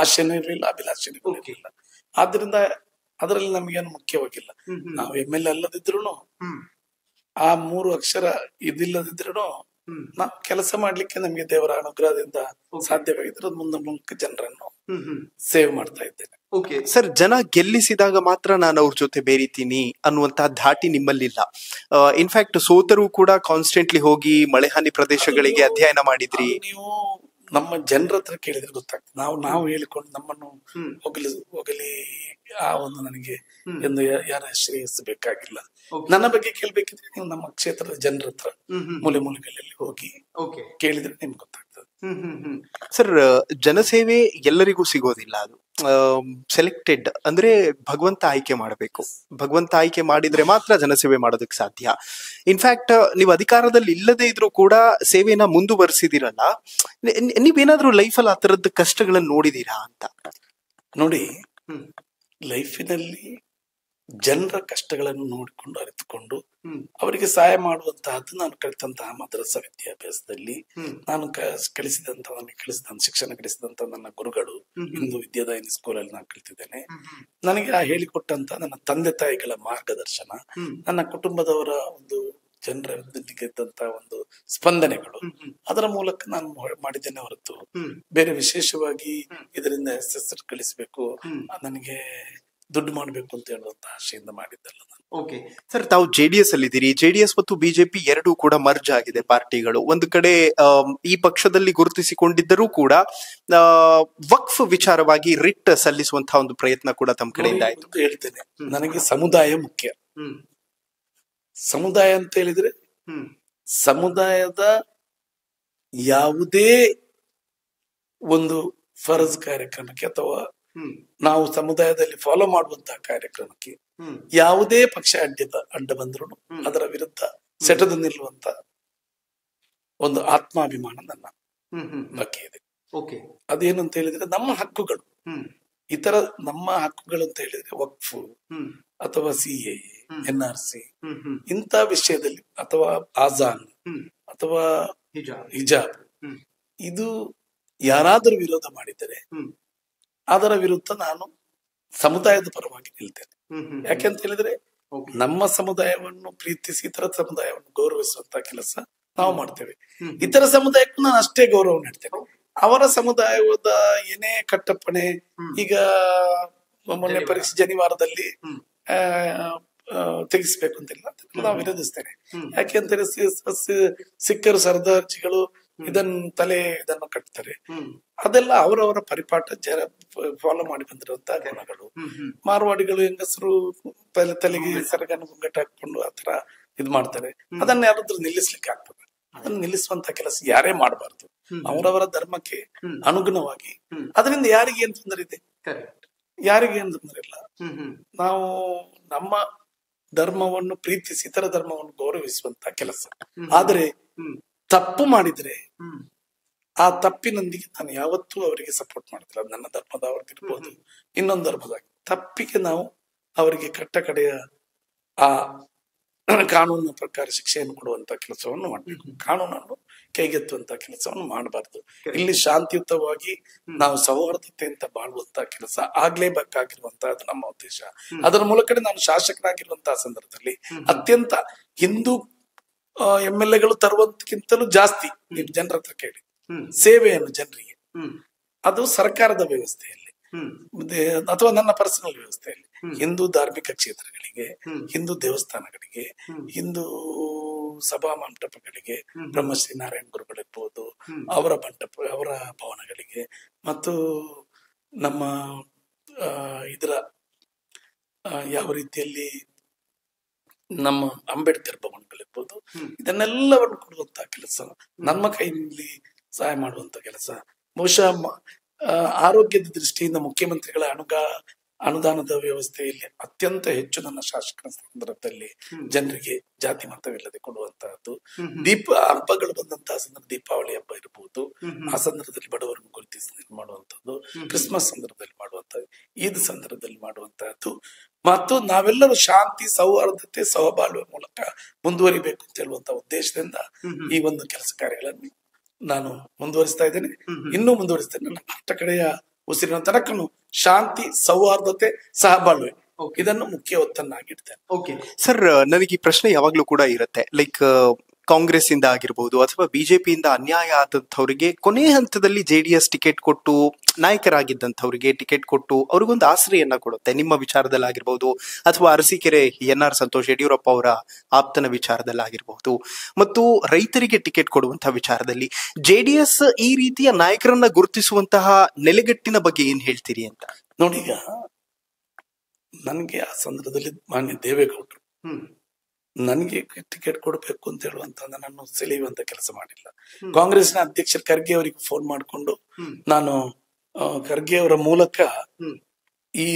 ಆಶೆನೂ ಇರಲಿಲ್ಲ, ಅಭಿಲಾಷೆನೂ ಇರಲಿಲ್ಲ. ಆದ್ರಿಂದ ಅದರಲ್ಲಿ ನಮಗೇನು ಮುಖ್ಯವಾಗಿಲ್ಲ. ನಾವು MLA ಅಲ್ಲದಿದ್ರು ಆ 3 ಅಕ್ಷರ ಇದಿಲ್ಲದಿದ್ರು ನಾವು ಕೆಲಸ ಮಾಡ್ಲಿಕ್ಕೆ ನಮ್ಗೆ ದೇವರ ಅನುಗ್ರಹದಿಂದ ಸಾಧ್ಯವಾಗಿದ್ರೆ ಮುಂದೆ ಜನರನ್ನು ಸೇವ್ ಮಾಡ್ತಾ ಇದ್ದೇನೆ. ಓಕೆ ಸರ್, ಜನ ಗೆಲ್ಲಿಸಿದಾಗ ಮಾತ್ರ ನಾನು ಅವ್ರ ಜೊತೆ ಬೇರಿತೀನಿ ಅನ್ನುವಂತಹ ಧಾಟಿ ನಿಮ್ಮಲ್ಲಿಲ್ಲ. ಇನ್ಫ್ಯಾಕ್ಟ್ ಸೋತರೂ ಕೂಡ ಕಾನ್ಸ್ಟೆಂಟ್ಲಿ ಹೋಗಿ ಮಳೆಹಾನಿ ಪ್ರದೇಶಗಳಿಗೆ ಅಧ್ಯಯನ ಮಾಡಿದ್ರಿ. ನೀವು ನಮ್ಮ ಜನರ ಹತ್ರ ಕೇಳಿದ್ರೆ ಗೊತ್ತಾಗ್ತದೆ. ನಾವು ಹೇಳಿಕೊಂಡು ನಮ್ಮನ್ನು ಹೋಗಲಿ ಆ ಒಂದು ನನಗೆ ಎಂದು ಯಾರ ಶ್ರೇಯಸ್ಸಬೇಕಾಗಿಲ್ಲ. ನನ್ನ ಬಗ್ಗೆ ಕೇಳ್ಬೇಕಿದ್ರೆ ನೀವು ನಮ್ಮ ಕ್ಷೇತ್ರದ ಜನರ ಹತ್ರ ಮೂಲೆಗಳಲ್ಲಿ ಹೋಗಿ ಕೇಳಿದ್ರೆ ನಿಮ್ಗೆ ಗೊತ್ತಾಗ್ತದೆ. ಸರ್, ಜನಸೇವೆ ಎಲ್ಲರಿಗೂ ಸಿಗೋದಿಲ್ಲ, ಅದು ಸೆಲೆಕ್ಟೆಡ್, ಅಂದ್ರೆ ಭಗವಂತ ಆಯ್ಕೆ ಮಾಡಬೇಕು. ಭಗವಂತ ಆಯ್ಕೆ ಮಾಡಿದ್ರೆ ಮಾತ್ರ ಜನಸೇವೆ ಮಾಡೋದಕ್ಕೆ ಸಾಧ್ಯ. ಇನ್ಫ್ಯಾಕ್ಟ್ ನೀವು ಅಧಿಕಾರದಲ್ಲಿ ಇಲ್ಲದೆ ಇದ್ರೂ ಕೂಡ ಸೇವೆನ ಮುಂದುವರಿಸಿದಿರಲ್ಲ, ನೀವೇನಾದ್ರೂ ಲೈಫಲ್ಲಿ ಆ ತರದ ಕಷ್ಟಗಳನ್ನ ನೋಡಿದೀರಾ ಅಂತ? ನೋಡಿ, ಲೈಫಿನಲ್ಲಿ ಜನರ ಕಷ್ಟಗಳನ್ನು ನೋಡಿಕೊಂಡು ಅರಿತುಕೊಂಡು ಅವರಿಗೆ ಸಹಾಯ ಮಾಡುವಂತಹದ್ದು ನಾನು ಕಲಿತಂತಹ ಮದ್ರಸಾ ವಿದ್ಯಾಭ್ಯಾಸದಲ್ಲಿ ನಾನು ಕಲಿಸಿದಂತ ಶಿಕ್ಷಣ ಕಲಿಸಿದಂತ ನನ್ನ ಗುರುಗಳು ಹಿಂದೂ ವಿದ್ಯಾದಾಯಿನಿ ಸ್ಕೂಲಲ್ಲಿ ನಾನು ಕಲಿತಿದ್ದೇನೆ. ನನಗೆ ಆ ಹೇಳಿಕೊಟ್ಟಂತ ನನ್ನ ತಂದೆ ತಾಯಿಗಳ ಮಾರ್ಗದರ್ಶನ, ನನ್ನ ಕುಟುಂಬದವರ ಒಂದು ಜನರಿಗೆ ಇದ್ದಂತ ಒಂದು ಸ್ಪಂದನೆಗಳು, ಅದರ ಮೂಲಕ ನಾನು ಮಾಡಿದ್ದೇನೆ ಹೊರತು ಬೇರೆ ವಿಶೇಷವಾಗಿ ಇದರಿಂದ ಹೆಸರು ಗಳಿಸ್ಬೇಕು, ನನಗೆ ದುಡ್ಡು ಮಾಡ್ಬೇಕು ಅಂತ ಹೇಳುವಂತ ಆಶೆಯಿಂದ ಮಾಡಿದ್ದಲ್ಲ ನಾನು. ಓಕೆ ಸರ್, ತಾವು ಜೆಡಿಎಸ್ ಅಲ್ಲಿ ಇದ್ದೀರಿ. ಜೆಡಿಎಸ್ ಮತ್ತು ಬಿಜೆಪಿ ಎರಡೂ ಕೂಡ ಮರ್ಜ್ ಆಗಿದೆ ಪಾರ್ಟಿಗಳು. ಒಂದು ಕಡೆ ಈ ಪಕ್ಷದಲ್ಲಿ ಗುರುತಿಸಿಕೊಂಡಿದ್ದರೂ ಕೂಡ ವಕ್ಫ್ ವಿಚಾರವಾಗಿ ರಿಟ್ ಸಲ್ಲಿಸುವಂತಹ ಒಂದು ಪ್ರಯತ್ನ ಕೂಡ ತಮ್ಮ ಕಡೆಯಿಂದ ಆಯ್ತು. ಹೇಳ್ತೇನೆ, ನನಗೆ ಸಮುದಾಯ ಮುಖ್ಯ. ಸಮುದಾಯ ಅಂತ ಹೇಳಿದ್ರೆ ಸಮುದಾಯದ ಯಾವುದೇ ಒಂದು ಫರಜ್ ಕಾರ್ಯಕ್ರಮಕ್ಕೆ ಅಥವಾ ನಾವು ಸಮುದಾಯದಲ್ಲಿ ಫಾಲೋ ಮಾಡುವಂತಹ ಕಾರ್ಯಕ್ರಮಕ್ಕೆ ಯಾವುದೇ ಪಕ್ಷ ಅಡ್ಡ ಬಂದ್ರು ಅದರ ವಿರುದ್ಧ ಸೆಟದು ನಿಲ್ಲುವಂತ ಒಂದು ಆತ್ಮಾಭಿಮಾನ ನನ್ನ ಬಗ್ಗೆ ಇದೆ. ಅದೇನು ಅಂತ ಹೇಳಿದ್ರೆ ನಮ್ಮ ಹಕ್ಕುಗಳು, ಇತರ ನಮ್ಮ ಹಕ್ಕುಗಳು ಅಂತ ಹೇಳಿದ್ರೆ ವಕ್ಫ್ ಅಥವಾ CAA, NRC ಇಂಥ ವಿಷಯದಲ್ಲಿ ಅಥವಾ ಆಜಾನ್ ಅಥವಾ ಹಿಜಾಬ್, ಇದು ಯಾರಾದರೂ ವಿರೋಧ ಮಾಡಿದರೆ ಅದರ ವಿರುದ್ಧ ನಾನು ಸಮುದಾಯದ ಪರವಾಗಿ ನಿಲ್ತೇನೆ. ಯಾಕೆಂತ ಹೇಳಿದ್ರೆ ನಮ್ಮ ಸಮುದಾಯವನ್ನು ಪ್ರೀತಿಸಿ ಇತರ ಸಮುದಾಯವನ್ನು ಗೌರವಿಸುವಂತ ಕೆಲಸ ನಾವು ಮಾಡ್ತೇವೆ. ಇತರ ಸಮುದಾಯಕ್ಕೂ ನಾನು ಅಷ್ಟೇ ಗೌರವ ನೀಡ್ತೇನೆ. ಅವರ ಸಮುದಾಯದ ಏನೇ ಕಟ್ಟಪ್ಪಣೆ, ಈಗ ಮೊನ್ನೆ ಪರೀಕ್ಷೆ ಜನಿವಾರದಲ್ಲಿ ತೆಗಿಸ್ಬೇಕು ಅಂತಿಲ್ಲ, ನಾವು ವಿರೋಧಿಸ್ತೇನೆ. ಯಾಕೆ ಅಂತೇಳಿ ಸಿಕ್ಕರು ಸರ್ದಾರ್ಜಿಗಳು ಇದನ್ನು ಕಟ್ತಾರೆ. ಅದೆಲ್ಲ ಅವರವರ ಪರಿಪಾಠ ಫಾಲೋ ಮಾಡಿ ಬಂದಿರುವಂತಹ ಗುಣಗಳು. ಮಾರ್ವಾಡಿಗಳು ಹೆಂಗಸರು ತಲೆಗೆ ಸರಗನ್ನು ಗುಂಗಟ್ಟು ಹಾಕೊಂಡು ಆತರ ಇದ್ ಮಾಡ್ತಾರೆ. ಅದನ್ನ ಯಾರಾದ್ರೂ ನಿಲ್ಲಿಸ್ಲಿಕ್ಕೆ ಆಗ್ತದೆ. ಅದನ್ನ ನಿಲ್ಲಿಸುವಂತ ಕೆಲಸ ಯಾರೇ ಮಾಡಬಾರ್ದು. ಅವರವರ ಧರ್ಮಕ್ಕೆ ಅನುಗುಣವಾಗಿ. ಅದರಿಂದ ಯಾರಿಗೆ ಏನ್ ತೊಂದರೆ ಇದೆ? ಯಾರಿಗೆ ಏನ್ ತೊಂದರೆ ಇಲ್ಲ. ನಾವು ನಮ್ಮ ಧರ್ಮವನ್ನು ಪ್ರೀತಿಸಿ ಇತರ ಧರ್ಮವನ್ನು ಗೌರವಿಸುವಂತ ಕೆಲಸ. ಆದ್ರೆ ತಪ್ಪು ಮಾಡಿದ್ರೆ ಆ ತಪ್ಪಿನೊಂದಿಗೆ ನಾನು ಯಾವತ್ತೂ ಅವರಿಗೆ ಸಪೋರ್ಟ್ ಮಾಡ್ತಿಲ್ಲ. ನನ್ನ ಧರ್ಮದವ್ರಿಗಿರ್ಬೋದು, ಇನ್ನೊಂದು ಧರ್ಮದ ತಪ್ಪಿಗೆ ನಾವು ಅವರಿಗೆ ಕಟ್ಟ ಕಡೆಯ ಆ ಕಾನೂನಿನ ಪ್ರಕಾರ ಶಿಕ್ಷೆಯನ್ನು ಕೊಡುವಂತ ಕೆಲಸವನ್ನು ಮಾಡಬೇಕು. ಕಾನೂನನ್ನು ಕೈಗೆತ್ತುವಂತ ಕೆಲಸವನ್ನು ಮಾಡಬಾರ್ದು. ಇಲ್ಲಿ ಶಾಂತಿಯುತವಾಗಿ ನಾವು ಸೌಹಾರ್ದತೆಯಿಂದ ಬಾಳುವಂತ ಕೆಲಸ ಆಗ್ಲೇಬೇಕಾಗಿರುವಂತಹದ್ದು ನಮ್ಮ ಉದ್ದೇಶ. ಅದರ ಮೂಲಕ ನಾನು ಶಾಸಕನಾಗಿರುವಂತಹ ಸಂದರ್ಭದಲ್ಲಿ ಅತ್ಯಂತ ಹಿಂದೂ MLAಗಳು ತರುವಂತಕ್ಕಿಂತಲೂ ಜಾಸ್ತಿ ನೀವು ಜನರ ಹತ್ರ ಕೇಳಿ ಸೇವೆಯನ್ನು ಜನರಿಗೆ, ಅದು ಸರ್ಕಾರದ ವ್ಯವಸ್ಥೆಯಲ್ಲಿ ಅಥವಾ ನನ್ನ ಪರ್ಸನಲ್ ವ್ಯವಸ್ಥೆಯಲ್ಲಿ ಹಿಂದೂ ಧಾರ್ಮಿಕ ಕ್ಷೇತ್ರಗಳಿಗೆ, ಹಿಂದೂ ದೇವಸ್ಥಾನಗಳಿಗೆ, ಹಿಂದೂ ಸಭಾ ಮಂಟಪಗಳಿಗೆ, ಬ್ರಹ್ಮಶ್ರೀ ನಾರಾಯಣ ಗುರುಗಳಿರ್ಬೋದು ಅವರ ಅವರ ಭವನಗಳಿಗೆ, ಮತ್ತು ನಮ್ಮ ಇದರ ಯಾವ ರೀತಿಯಲ್ಲಿ ನಮ್ಮ ಅಂಬೇಡ್ಕರ್ ಭವನಗಳಿರ್ಬೋದು, ಇದನ್ನೆಲ್ಲವನ್ನು ಕೊಡುವಂತ ಕೆಲಸ, ನಮ್ಮ ಕೈಯಲ್ಲಿ ಸಹಾಯ ಮಾಡುವಂತ ಕೆಲಸ. ಬಹುಶಃ ಆರೋಗ್ಯದ ದೃಷ್ಟಿಯಿಂದ ಮುಖ್ಯಮಂತ್ರಿಗಳ ಅನುದಾನದ ವ್ಯವಸ್ಥೆಯಲ್ಲಿ ಅತ್ಯಂತ ಹೆಚ್ಚು ನನ್ನ ಶಾಸಕರ ಸಂದರ್ಭದಲ್ಲಿ ಜನರಿಗೆ ಜಾತಿ ಮತವಿಲ್ಲದೆ ಕೊಡುವಂತಹದ್ದು. ಹಬ್ಬಗಳು ಬಂದಂತಹ ಸಂದರ್ಭ, ದೀಪಾವಳಿ ಹಬ್ಬ ಇರಬಹುದು, ಆ ಸಂದರ್ಭದಲ್ಲಿ ಬಡವರನ್ನು ಗುರುತಿಸಿ ಮಾಡುವಂತದ್ದು, ಕ್ರಿಸ್ಮಸ್ ಸಂದರ್ಭದಲ್ಲಿ ಮಾಡುವಂತದ್ದು, ಈದ್ ಸಂದರ್ಭದಲ್ಲಿ ಮಾಡುವಂತಹದ್ದು. ಮತ್ತು ನಾವೆಲ್ಲರೂ ಶಾಂತಿ, ಸೌಹಾರ್ದತೆ, ಸಹಬಾಳುವ ಮೂಲಕ ಮುಂದುವರಿಬೇಕು ಅಂತ ಹೇಳುವಂತ ಉದ್ದೇಶದಿಂದ ಈ ಒಂದು ಕೆಲಸ ಕಾರ್ಯಗಳನ್ನು ನಾನು ಮುಂದುವರಿಸ್ತಾ ಇದ್ದೇನೆ, ಇನ್ನೂ ಮುಂದುವರಿಸ್ತೇನೆ. ನನ್ನ ಕಟ್ಟ ಕಡೆಯ ಉಸಿರಿನ ತನಕನು ಶಾಂತಿ, ಸೌಹಾರ್ದತೆ, ಸಹಬಾಳ್ವೆ ಇದನ್ನು ಮುಖ್ಯ ಒತ್ತನ್ನಾಗಿಡ್ತೇನೆ. ಓಕೆ ಸರ್, ನನಗೆ ಈ ಪ್ರಶ್ನೆ ಯಾವಾಗ್ಲೂ ಕೂಡ ಇರುತ್ತೆ. ಲೈಕ್ ಕಾಂಗ್ರೆಸ್ ಇಂದ ಆಗಿರ್ಬೋದು ಅಥವಾ ಬಿಜೆಪಿಯಿಂದ ಅನ್ಯಾಯ ಆದಂಥವ್ರಿಗೆ ಕೊನೆ ಹಂತದಲ್ಲಿ JDS ಟಿಕೆಟ್ ಕೊಟ್ಟು, ನಾಯಕರಾಗಿದ್ದಂಥವ್ರಿಗೆ ಟಿಕೆಟ್ ಕೊಟ್ಟು ಅವ್ರಿಗೊಂದು ಆಶ್ರಯನ್ನ ಕೊಡುತ್ತೆ. ನಿಮ್ಮ ವಿಚಾರದಲ್ಲಿ ಆಗಿರ್ಬೋದು ಅಥವಾ ಅರಸೀಕೆರೆ NR ಸಂತೋಷ್ ಯಡಿಯೂರಪ್ಪ ಅವರ ಆಪ್ತನ ವಿಚಾರದಲ್ಲಾಗಿರ್ಬಹುದು, ಮತ್ತು ರೈತರಿಗೆ ಟಿಕೆಟ್ ಕೊಡುವಂತಹ ವಿಚಾರದಲ್ಲಿ JDS ಈ ರೀತಿಯ ನಾಯಕರನ್ನ ಗುರುತಿಸುವಂತಹ ನೆಲೆಗಟ್ಟಿನ ಬಗ್ಗೆ ಏನ್ ಹೇಳ್ತೀರಿ ಅಂತ? ನೋಡಿ, ಈಗ ನನಗೆ ಆ ಸಂದರ್ಭದಲ್ಲಿ ಮಾನ್ಯ ದೇವೇಗೌಡರು ನನಗೆ ಟಿಕೆಟ್ ಕೊಡಬೇಕು ಅಂತ ಹೇಳುವಂತ ನನ್ನನ್ನು ಸೆಳೆಯುವಂತ ಕೆಲಸ ಮಾಡಿಲ್ಲ. ಕಾಂಗ್ರೆಸ್ನ ಅಧ್ಯಕ್ಷ ಖರ್ಗೆ ಅವರಿಗೆ ಫೋನ್ ಮಾಡಿಕೊಂಡು ನಾನು ಖರ್ಗೆ ಅವರ ಮೂಲಕ ಈ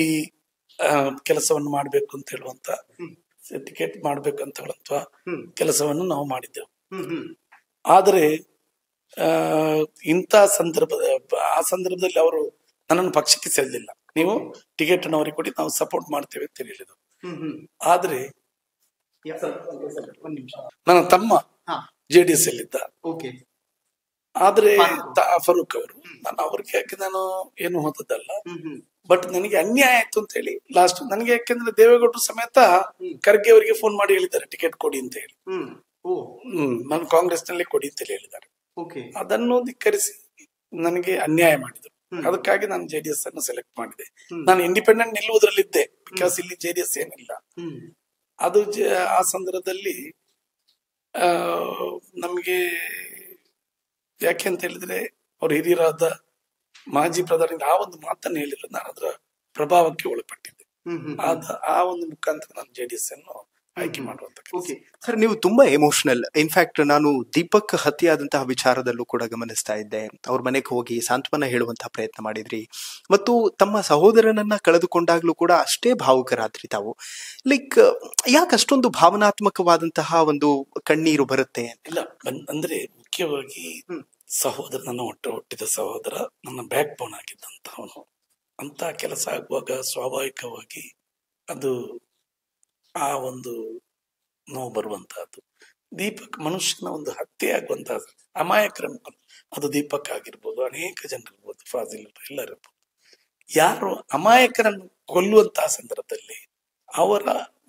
ಕೆಲಸವನ್ನು ಮಾಡ್ಬೇಕು ಅಂತ ಹೇಳುವಂತ, ಟಿಕೆಟ್ ಮಾಡ್ಬೇಕಂತ ಹೇಳುವಂತ ಕೆಲಸವನ್ನು ನಾವು ಮಾಡಿದ್ದೆವು. ಆದರೆ ಇಂಥ ಆ ಸಂದರ್ಭದಲ್ಲಿ ಅವರು ನನ್ನನ್ನು ಪಕ್ಷಕ್ಕೆ ಸೆಳೆದಿಲ್ಲ. ನೀವು ಟಿಕೆಟ್ ಅನ್ನು ಅವರಿಗೆ ಕೊಡಿ, ನಾವು ಸಪೋರ್ಟ್ ಮಾಡ್ತೇವೆ ಅಂತ ಹೇಳಿದ್ರು. ಆದ್ರೆ ನನ್ನ ತಮ್ಮ JDS ಅಲ್ಲಿದ್ದ. ಆದ್ರೆ ಫರೂಕ್ ಅವರು, ನಾನು ಅವ್ರಿಗೆ ಯಾಕೆ ನಾನು ಏನು ಹೋದದ್ದಲ್ಲ, ಬಟ್ ನನಗೆ ಅನ್ಯಾಯ ಆಯ್ತು ಅಂತ ಹೇಳಿ ಲಾಸ್ಟ್ ನನಗೆ, ಯಾಕೆಂದ್ರೆ ದೇವೇಗೌಡರು ಸಮೇತ ಖರ್ಗೆ ಅವರಿಗೆ ಫೋನ್ ಮಾಡಿ ಹೇಳಿದ್ದಾರೆ ಟಿಕೆಟ್ ಕೊಡಿ ಅಂತ ಹೇಳಿ. ನಾನು ಕಾಂಗ್ರೆಸ್ನಲ್ಲಿ ಕೊಡಿ ಅಂತ ಹೇಳಿದ್ದಾರೆ. ಓಕೆ. ಅದನ್ನು ಧಿಕ್ಕರಿಸಿ ನನಗೆ ಅನ್ಯಾಯ ಮಾಡಿದ್ರು. ಅದಕ್ಕಾಗಿ ನಾನು JDS ಅನ್ನು ಸೆಲೆಕ್ಟ್ ಮಾಡಿದೆ. ನಾನು ಇಂಡಿಪೆಂಡೆಂಟ್ ನಿಲ್ಲುವುದರಲ್ಲಿದ್ದೆ, ಬಿಕಾಸ್ ಇಲ್ಲಿ JDS ಏನಿಲ್ಲ. ಅದು ಆ ಸಂದರ್ಭದಲ್ಲಿ ನಮ್ಗೆ ಯಾಕೆ ಅಂತ ಹೇಳಿದ್ರೆ ಅವ್ರು ಹಿರಿಯರಾದ ಮಾಜಿ ಪ್ರಧಾನಿ ಆ ಒಂದು ಮಾತನ್ನು ಹೇಳಿದ್ರು, ನಾನು ಅದರ ಪ್ರಭಾವಕ್ಕೆ ಒಳಪಟ್ಟಿದ್ದೆ. ಆ ಒಂದು ಮುಖಾಂತರ ನಾನು JDS ಅನ್ನು ಆಯ್ಕೆ ಮಾಡುವಂತ. ಸರ್, ನೀವು ತುಂಬಾ ಎಮೋಷನಲ್. ಇನ್ಫ್ಯಾಕ್ಟ್ ನಾನು ದೀಪಕ್ ಹತ್ಯೆ ಆದಂತಹ ವಿಚಾರದಲ್ಲೂ ಕೂಡ ಗಮನಿಸ್ತಾ ಇದ್ದೆ. ಅವ್ರ ಮನೆಗೆ ಹೋಗಿ ಸಾಂತ್ವನ ಹೇಳುವಂತಹ ಪ್ರಯತ್ನ ಮಾಡಿದ್ರಿ, ಮತ್ತು ತಮ್ಮ ಸಹೋದರನನ್ನ ಕಳೆದುಕೊಂಡಾಗ್ಲೂ ಕೂಡ ಅಷ್ಟೇ ಭಾವುಕರಾದ್ರಿ ತಾವು. ಲೈಕ್ ಯಾಕೆ ಅಷ್ಟೊಂದು ಭಾವನಾತ್ಮಕವಾದಂತಹ ಒಂದು ಕಣ್ಣೀರು ಬರುತ್ತೆ? ಇಲ್ಲ, ಅಂದ್ರೆ ಮುಖ್ಯವಾಗಿ ಸಹೋದರ, ನನ್ನ ಹುಟ್ಟಿದ ಸಹೋದರ, ನನ್ನ ಬ್ಯಾಕ್ ಬೋನ್ ಆಗಿದ್ದಂತವನು. ಅಂತ ಕೆಲಸ ಆಗುವಾಗ ಸ್ವಾಭಾವಿಕವಾಗಿ ಅದು ಆ ಒಂದು ನೋವು ಬರುವಂತಹದ್ದು. ದೀಪಕ್ ಮನುಷ್ಯನ ಒಂದು ಹತ್ಯೆ ಆಗುವಂತಹ ಅಮಾಯಕರ ಅದು ದೀಪಕ್ ಆಗಿರ್ಬೋದು, ಅನೇಕ ಜನರಿರ್ಬೋದು, ಫಾಜಿಲ್ ಎಲ್ಲರಿರ್ಬೋದು. ಯಾರು ಅಮಾಯಕರನ್ನು ಕೊಲ್ಲುವಂತಹ ಸಂದರ್ಭದಲ್ಲಿ ಅವರ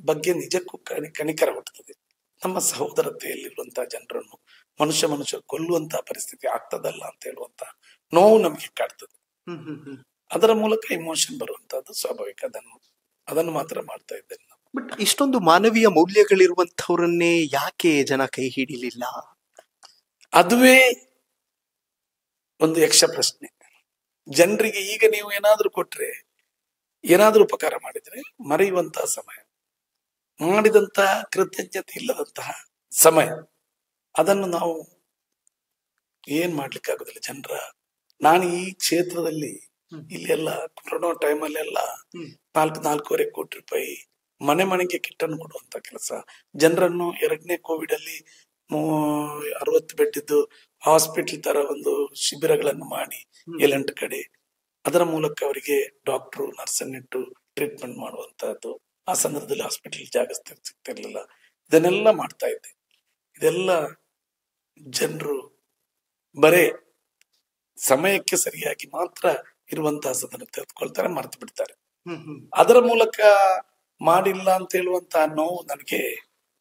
ಬಗ್ಗೆ ನಿಜಕ್ಕೂ ಕನಿಕರ ಹುಟ್ಟುತ್ತದೆ. ನಮ್ಮ ಸಹೋದರತೆಯಲ್ಲಿರುವಂತಹ ಜನರನ್ನು ಮನುಷ್ಯ ಕೊಲ್ಲುವಂತಹ ಪರಿಸ್ಥಿತಿ ಆಗ್ತದಲ್ಲ ಅಂತ ಹೇಳುವಂತ ನೋವು ನಮಗೆ ಕಾಡ್ತದೆ. ಅದರ ಮೂಲಕ ಇಮೋಷನ್ ಬರುವಂತಹದ್ದು ಸ್ವಾಭಾವಿಕ. ಅದನ್ನು ಮಾತ್ರ ಮಾಡ್ತಾ ಇದ್ದೇನೆ. ಬಟ್ ಇಷ್ಟೊಂದು ಮಾನವೀಯ ಮೌಲ್ಯಗಳಿರುವಂತವ್ರನ್ನೇ ಯಾಕೆ ಜನ ಕೈ ಹಿಡಿಲಿಲ್ಲ? ಅದುವೇ ಒಂದು ಯಕ್ಷ ಪ್ರಶ್ನೆ. ಜನರಿಗೆ ಈಗ ನೀವು ಏನಾದ್ರೂ ಕೊಟ್ರೆ, ಏನಾದ್ರೂ ಉಪಕಾರ ಮಾಡಿದ್ರೆ ಮರೆಯುವಂತಹ ಸಮಯ, ಮಾಡಿದಂತಹ ಕೃತಜ್ಞತೆ ಇಲ್ಲದಂತಹ ಸಮಯ, ಅದನ್ನು ನಾವು ಏನ್ ಮಾಡ್ಲಿಕ್ಕೆ ಆಗುದಿಲ್ಲ. ನಾನು ಈ ಕ್ಷೇತ್ರದಲ್ಲಿ ಇಲ್ಲಿ ಎಲ್ಲ ಕೊರೋನಾ ಟೈಮಲ್ಲೆಲ್ಲ 4.5 ಕೋಟಿ ರೂಪಾಯಿ ಮನೆಗೆ ಕಿಟ್ಟನ್ನು ಕೊಡುವಂತ ಕೆಲಸ, ಜನರನ್ನು 2ನೇ ಕೋವಿಡ್ ಅಲ್ಲಿ 60 ಬೆಡ್ ಇದ್ದು ಹಾಸ್ಪಿಟಲ್ ತರ ಒಂದು ಶಿಬಿರಗಳನ್ನು ಮಾಡಿ 7-8 ಕಡೆ, ಅದರ ಮೂಲಕ ಅವರಿಗೆ ಡಾಕ್ಟ್ರು ನರ್ಸನ್ನಿಟ್ಟು ಟ್ರೀಟ್ಮೆಂಟ್ ಮಾಡುವಂತಹದ್ದು. ಆ ಸಂದರ್ಭದಲ್ಲಿ ಹಾಸ್ಪಿಟಲ್ ಜಾಗ ಸಿಗ್ತಿರ್ಲಿಲ್ಲ. ಇದನ್ನೆಲ್ಲ ಮಾಡ್ತಾ ಇದ್ದೆ. ಇದೆಲ್ಲ ಜನರು ಬರೇ ಸಮಯಕ್ಕೆ ಸರಿಯಾಗಿ ಮಾತ್ರ ಇರುವಂತಹ ಸಂದರ್ಭ ತೆಗೆದುಕೊಳ್ತಾರೆ, ಮರೆತು ಬಿಡ್ತಾರೆ. ಅದರ ಮೂಲಕ ಮಾಡಿಲ್ಲ ಅಂತ ಹೇಳುವಂತಹ ನೋವು ನನಗೆ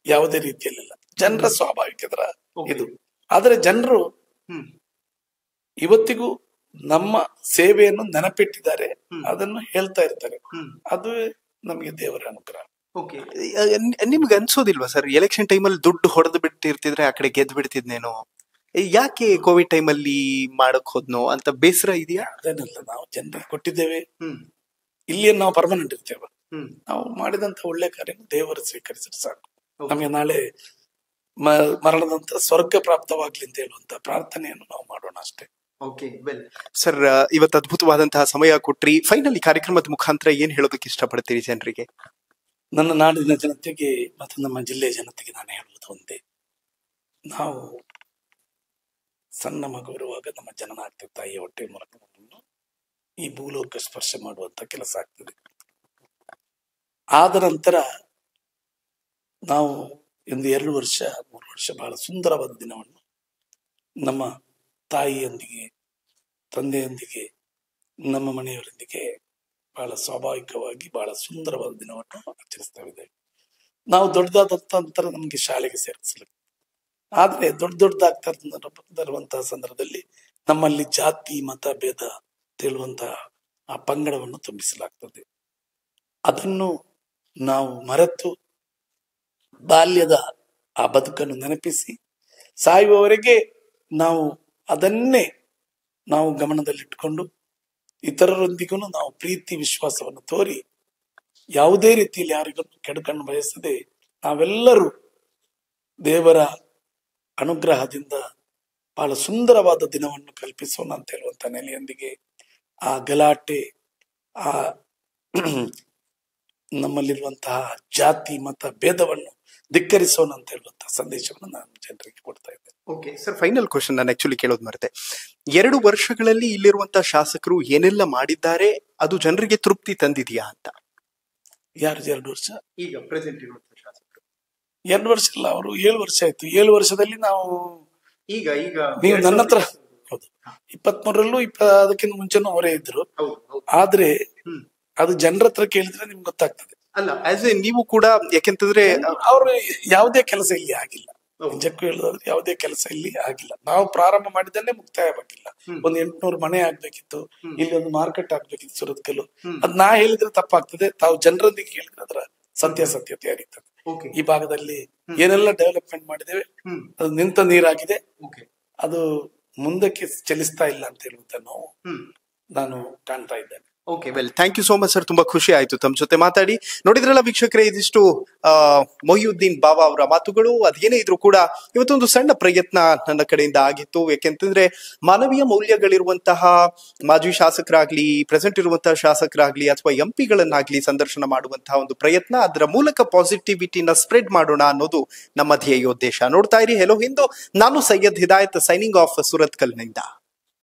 ಯಾವುದೇ ರೀತಿಯಲ್ಲಿಲ್ಲ. ಜನರ ಸ್ವಾಭಾವಿಕ ಇದು. ಆದರೆ ಜನರು ಇವತ್ತಿಗೂ ನಮ್ಮ ಸೇವೆಯನ್ನು ನೆನಪಿಟ್ಟಿದ್ದಾರೆ, ಅದನ್ನು ಹೇಳ್ತಾ ಇರ್ತಾರೆ. ಅದು ನಮಗೆ ದೇವರ ಅನುಗ್ರಹ. ಓಕೆ, ನಿಮ್ಗೆ ಅನ್ಸೋದಿಲ್ವಾ ಸರ್, ಎಲೆಕ್ಷನ್ ಟೈಮಲ್ಲಿ ದುಡ್ಡು ಹೊಡೆದು ಬಿಟ್ಟಿರ್ತಿದ್ರೆ ಆ ಕಡೆ ಗೆದ್ದು ಬಿಡ್ತಿದ್ನೇನೋ, ಯಾಕೆ ಕೋವಿಡ್ ಟೈಮಲ್ಲಿ ಮಾಡಕ್ ಹೋದ್ನೋ ಅಂತ ಬೇಸರ ಇದೆಯಾ? ಅದೇನಲ್ಲ, ನಾವು ಜನರಿಗೆ ಕೊಟ್ಟಿದ್ದೇವೆ, ಇಲ್ಲಿ ನಾವು ಪರ್ಮನೆಂಟ್ ಇರ್ತೇವೆ. ನಾವು ಮಾಡಿದಂತ ಒಳ್ಳೆ ಕಾರ್ಯ ದೇವರು ಸ್ವೀಕರಿಸಿದ್ರೆ ಸಾಕು. ನಮಗೆ ನಾಳೆ ಮರಣದ ನಂತರ ಸ್ವರ್ಗ ಪ್ರಾಪ್ತವಾಗ್ಲಿ ಅಂತ ಹೇಳುವಂತ ಪ್ರಾರ್ಥನೆಯನ್ನು ನಾವು ಮಾಡೋಣ ಅಷ್ಟೇ. ಓಕೆ, ವೆಲ್ ಸರ್, ಇವತ್ತು ಅದ್ಭುತವಾದಂತಹ ಸಮಯ ಕೊಟ್ರಿ. ಫೈನಲಿ ಕಾರ್ಯಕ್ರಮದ ಮುಖಾಂತರ ಏನ್ ಹೇಳೋದಕ್ಕೆ ಇಷ್ಟಪಡ್ತೀರಿ ಜನರಿಗೆ? ನನ್ನ ನಾಡಿನ ಜನತೆಗೆ ಮತ್ತು ನಮ್ಮ ಜಿಲ್ಲೆಯ ಜನತೆಗೆ ನಾನು ಹೇಳುವುದು ಒಂದೇ, ನಾವು ಸಣ್ಣ ಮಗು ಇರುವಾಗ ನಮ್ಮ ಜನನ ಆಗ್ತದೆ, ತಾಯಿಯ ಹೊಟ್ಟೆ ಮೂಲಕ ನಮ್ಮನ್ನು ಈ ಭೂಲೋಕ ಸ್ಪರ್ಶ ಮಾಡುವಂತ ಕೆಲಸ ಆಗ್ತದೆ. ಆದ ನಂತರ ನಾವು ಒಂದು 2 ವರ್ಷ 3 ವರ್ಷ ಬಹಳ ಸುಂದರವಾದ ದಿನವನ್ನು ನಮ್ಮ ತಾಯಿಯೊಂದಿಗೆ, ತಂದೆಯೊಂದಿಗೆ, ನಮ್ಮ ಮನೆಯವರೊಂದಿಗೆ ಬಹಳ ಸ್ವಾಭಾವಿಕವಾಗಿ ಬಹಳ ಸುಂದರವಾದ ದಿನವನ್ನು ಆಚರಿಸ್ತಾ ಇದ್ದೇವೆ. ನಾವು ದೊಡ್ಡದಾದಂತ ನಂತರ ನಮಗೆ ಶಾಲೆಗೆ ಸೇರಿಸಲಿಕ್ಕೆ, ಆದ್ರೆ ದೊಡ್ಡದಾಗ್ತಾ ಇರುವಂತಹ ಸಂದರ್ಭದಲ್ಲಿ ನಮ್ಮಲ್ಲಿ ಜಾತಿ ಮತ ಭೇದ ತೇಳುವಂತಹ ಆ ಪಂಗಡವನ್ನು ತುಂಬಿಸಲಾಗ್ತದೆ. ಅದನ್ನು ನಾವು ಮರೆತು ಬಾಲ್ಯದ ಆ ಬದುಕನ್ನು ನೆನಪಿಸಿ ಸಾಯುವವರೆಗೆ ನಾವು ಅದನ್ನೇ ನಾವು ಗಮನದಲ್ಲಿಟ್ಟುಕೊಂಡು ಇತರರೊಂದಿಗೂ ನಾವು ಪ್ರೀತಿ ವಿಶ್ವಾಸವನ್ನು ತೋರಿ ಯಾವುದೇ ರೀತಿಯಲ್ಲಿ ಯಾರಿಗೂ ಕೆಡುಕನ್ನು ಬಯಸದೆ ನಾವೆಲ್ಲರೂ ದೇವರ ಅನುಗ್ರಹದಿಂದ ಬಹಳ ಸುಂದರವಾದ ದಿನವನ್ನು ಕಲ್ಪಿಸೋಣ ಅಂತ ಹೇಳುವಂತ ನೆಲೆಯೊಂದಿಗೆ ಆ ಗಲಾಟೆ, ಆ ನಮ್ಮಲ್ಲಿರುವಂತಹ ಜಾತಿ ಮತ ಭೇದವನ್ನು ಧಿಕ್ಕರಿಸೋಣ ಅಂತ ಹೇಳುವಂತಹ ಸಂದೇಶವನ್ನು ನಾನು ಜನರಿಗೆ ಕೊಡ್ತಾ ಇದ್ದೇನೆ. ಓಕೆ ಸರ್, ಫೈನಲ್ ಕ್ವಶನ್ ನಾನು ಆಕ್ಚುಲಿ ಕೇಳೋದು ಮರೆತೆ. 2 ವರ್ಷಗಳಲ್ಲಿ ಇಲ್ಲಿರುವಂತಹ ಶಾಸಕರು ಏನೆಲ್ಲ ಮಾಡಿದ್ದಾರೆ, ಅದು ಜನರಿಗೆ ತೃಪ್ತಿ ತಂದಿದೆಯಾ ಅಂತ? ಯಾರು 2 ವರ್ಷ? ಈಗ ಪ್ರೆಸೆಂಟ್ ಇರುವಂತಹ ಶಾಸಕರು 2 ವರ್ಷ ಅಲ್ಲ, ಅವರು 7 ವರ್ಷ ಆಯ್ತು. 7 ವರ್ಷದಲ್ಲಿ ನಾವು ಈಗ ನೀವು ನನ್ನ ಹತ್ರ 23ರಲ್ಲೂ ಅದಕ್ಕಿಂತ ಮುಂಚೆನೂ ಅವರೇ ಇದ್ರು. ಆದ್ರೆ ಅದು ಜನರ ಹತ್ರ ಕೇಳಿದ್ರೆ ನಿಮ್ಗೆ ಗೊತ್ತಾಗ್ತದೆ. ಅಲ್ಲ, ಆಸ್ ಎ ನೀವು ಕೂಡ, ಯಾಕೆಂತಂದ್ರೆ ಅವರು ಯಾವುದೇ ಕೆಲಸ ಇಲ್ಲಿ ಆಗಿಲ್ಲ. ನಿಜಕ್ಕೂ ಹೇಳೋದಾದ್ರೆ ಯಾವುದೇ ಕೆಲಸ ಇಲ್ಲಿ ಆಗಿಲ್ಲ. ನಾವು ಪ್ರಾರಂಭ ಮಾಡಿದ್ದನ್ನೇ ಮುಕ್ತಾಯ ಆಗಿಲ್ಲ. ಒಂದು 800 ಮನೆ ಆಗ್ಬೇಕಿತ್ತು, ಇಲ್ಲಿ ಒಂದು ಮಾರ್ಕೆಟ್ ಆಗ್ಬೇಕಿತ್ತು ಸುರತ್ಕಲ್ಲು. ಅದ್ ನಾ ಹೇಳಿದ್ರೆ ತಪ್ಪಾಗ್ತದೆ, ತಾವು ಜನರೊಂದಿಗೆ ಹೇಳಿದ್ರೆ ಅದರ ಸತ್ಯತೆ ಆಗಿರ್ತದೆ. ಈ ಭಾಗದಲ್ಲಿ ಏನೆಲ್ಲ ಡೆವಲಪ್ಮೆಂಟ್ ಮಾಡಿದ್ದೇವೆ ಅದು ನಿಂತ ನೀರಾಗಿದೆ, ಅದು ಮುಂದಕ್ಕೆ ಚಲಿಸ್ತಾ ಇಲ್ಲ ಅಂತ ಹೇಳುವುದನ್ನು ನಾನು ಕಾಣ್ತಾ ಇದ್ದೇನೆ. Okay, well, thank you so much sir. ತುಂಬಾ ಖುಷಿ ಆಯ್ತು ತಮ್ಮ ಜೊತೆ ಮಾತಾಡಿ. ನೋಡಿದ್ರಲ್ಲ ವೀಕ್ಷಕರೇ, ಇದಿಷ್ಟು ಮೊಹಿಯುದ್ದೀನ್ ಬಾವಾ ಅವರ ಮಾತುಗಳು. ಅದೇನೇ ಇದ್ರು ಕೂಡ ಇವತ್ತೊಂದು ಸಣ್ಣ ಪ್ರಯತ್ನ ನನ್ನ ಕಡೆಯಿಂದ ಆಗಿತ್ತು. ಯಾಕೆಂತಂದ್ರೆ ಮಾನವೀಯ ಮೌಲ್ಯಗಳಿರುವಂತಹ ಮಾಜಿ ಶಾಸಕರಾಗ್ಲಿ, ಪ್ರೆಸೆಂಟ್ ಇರುವಂತಹ ಶಾಸಕರಾಗ್ಲಿ ಅಥವಾ ಎಂಪಿಗಳನ್ನಾಗ್ಲಿ ಸಂದರ್ಶನ ಮಾಡುವಂತಹ ಒಂದು ಪ್ರಯತ್ನ, ಅದರ ಮೂಲಕ ಪಾಸಿಟಿವಿಟಿನ ಸ್ಪ್ರೆಡ್ ಮಾಡೋಣ ಅನ್ನೋದು ನಮ್ಮ ಧ್ಯೇಯೋದ್ದೇಶ. ನೋಡ್ತಾ ಇರಿ ಹೆಲೋ ಹಿಂದೂ. ನಾನು ಸೈಯದ್ ಹಿದಾಯತ್, ಸೈನಿಂಗ್ ಆಫ್ ಸುರತ್ಕಲ್ನಿಂದ.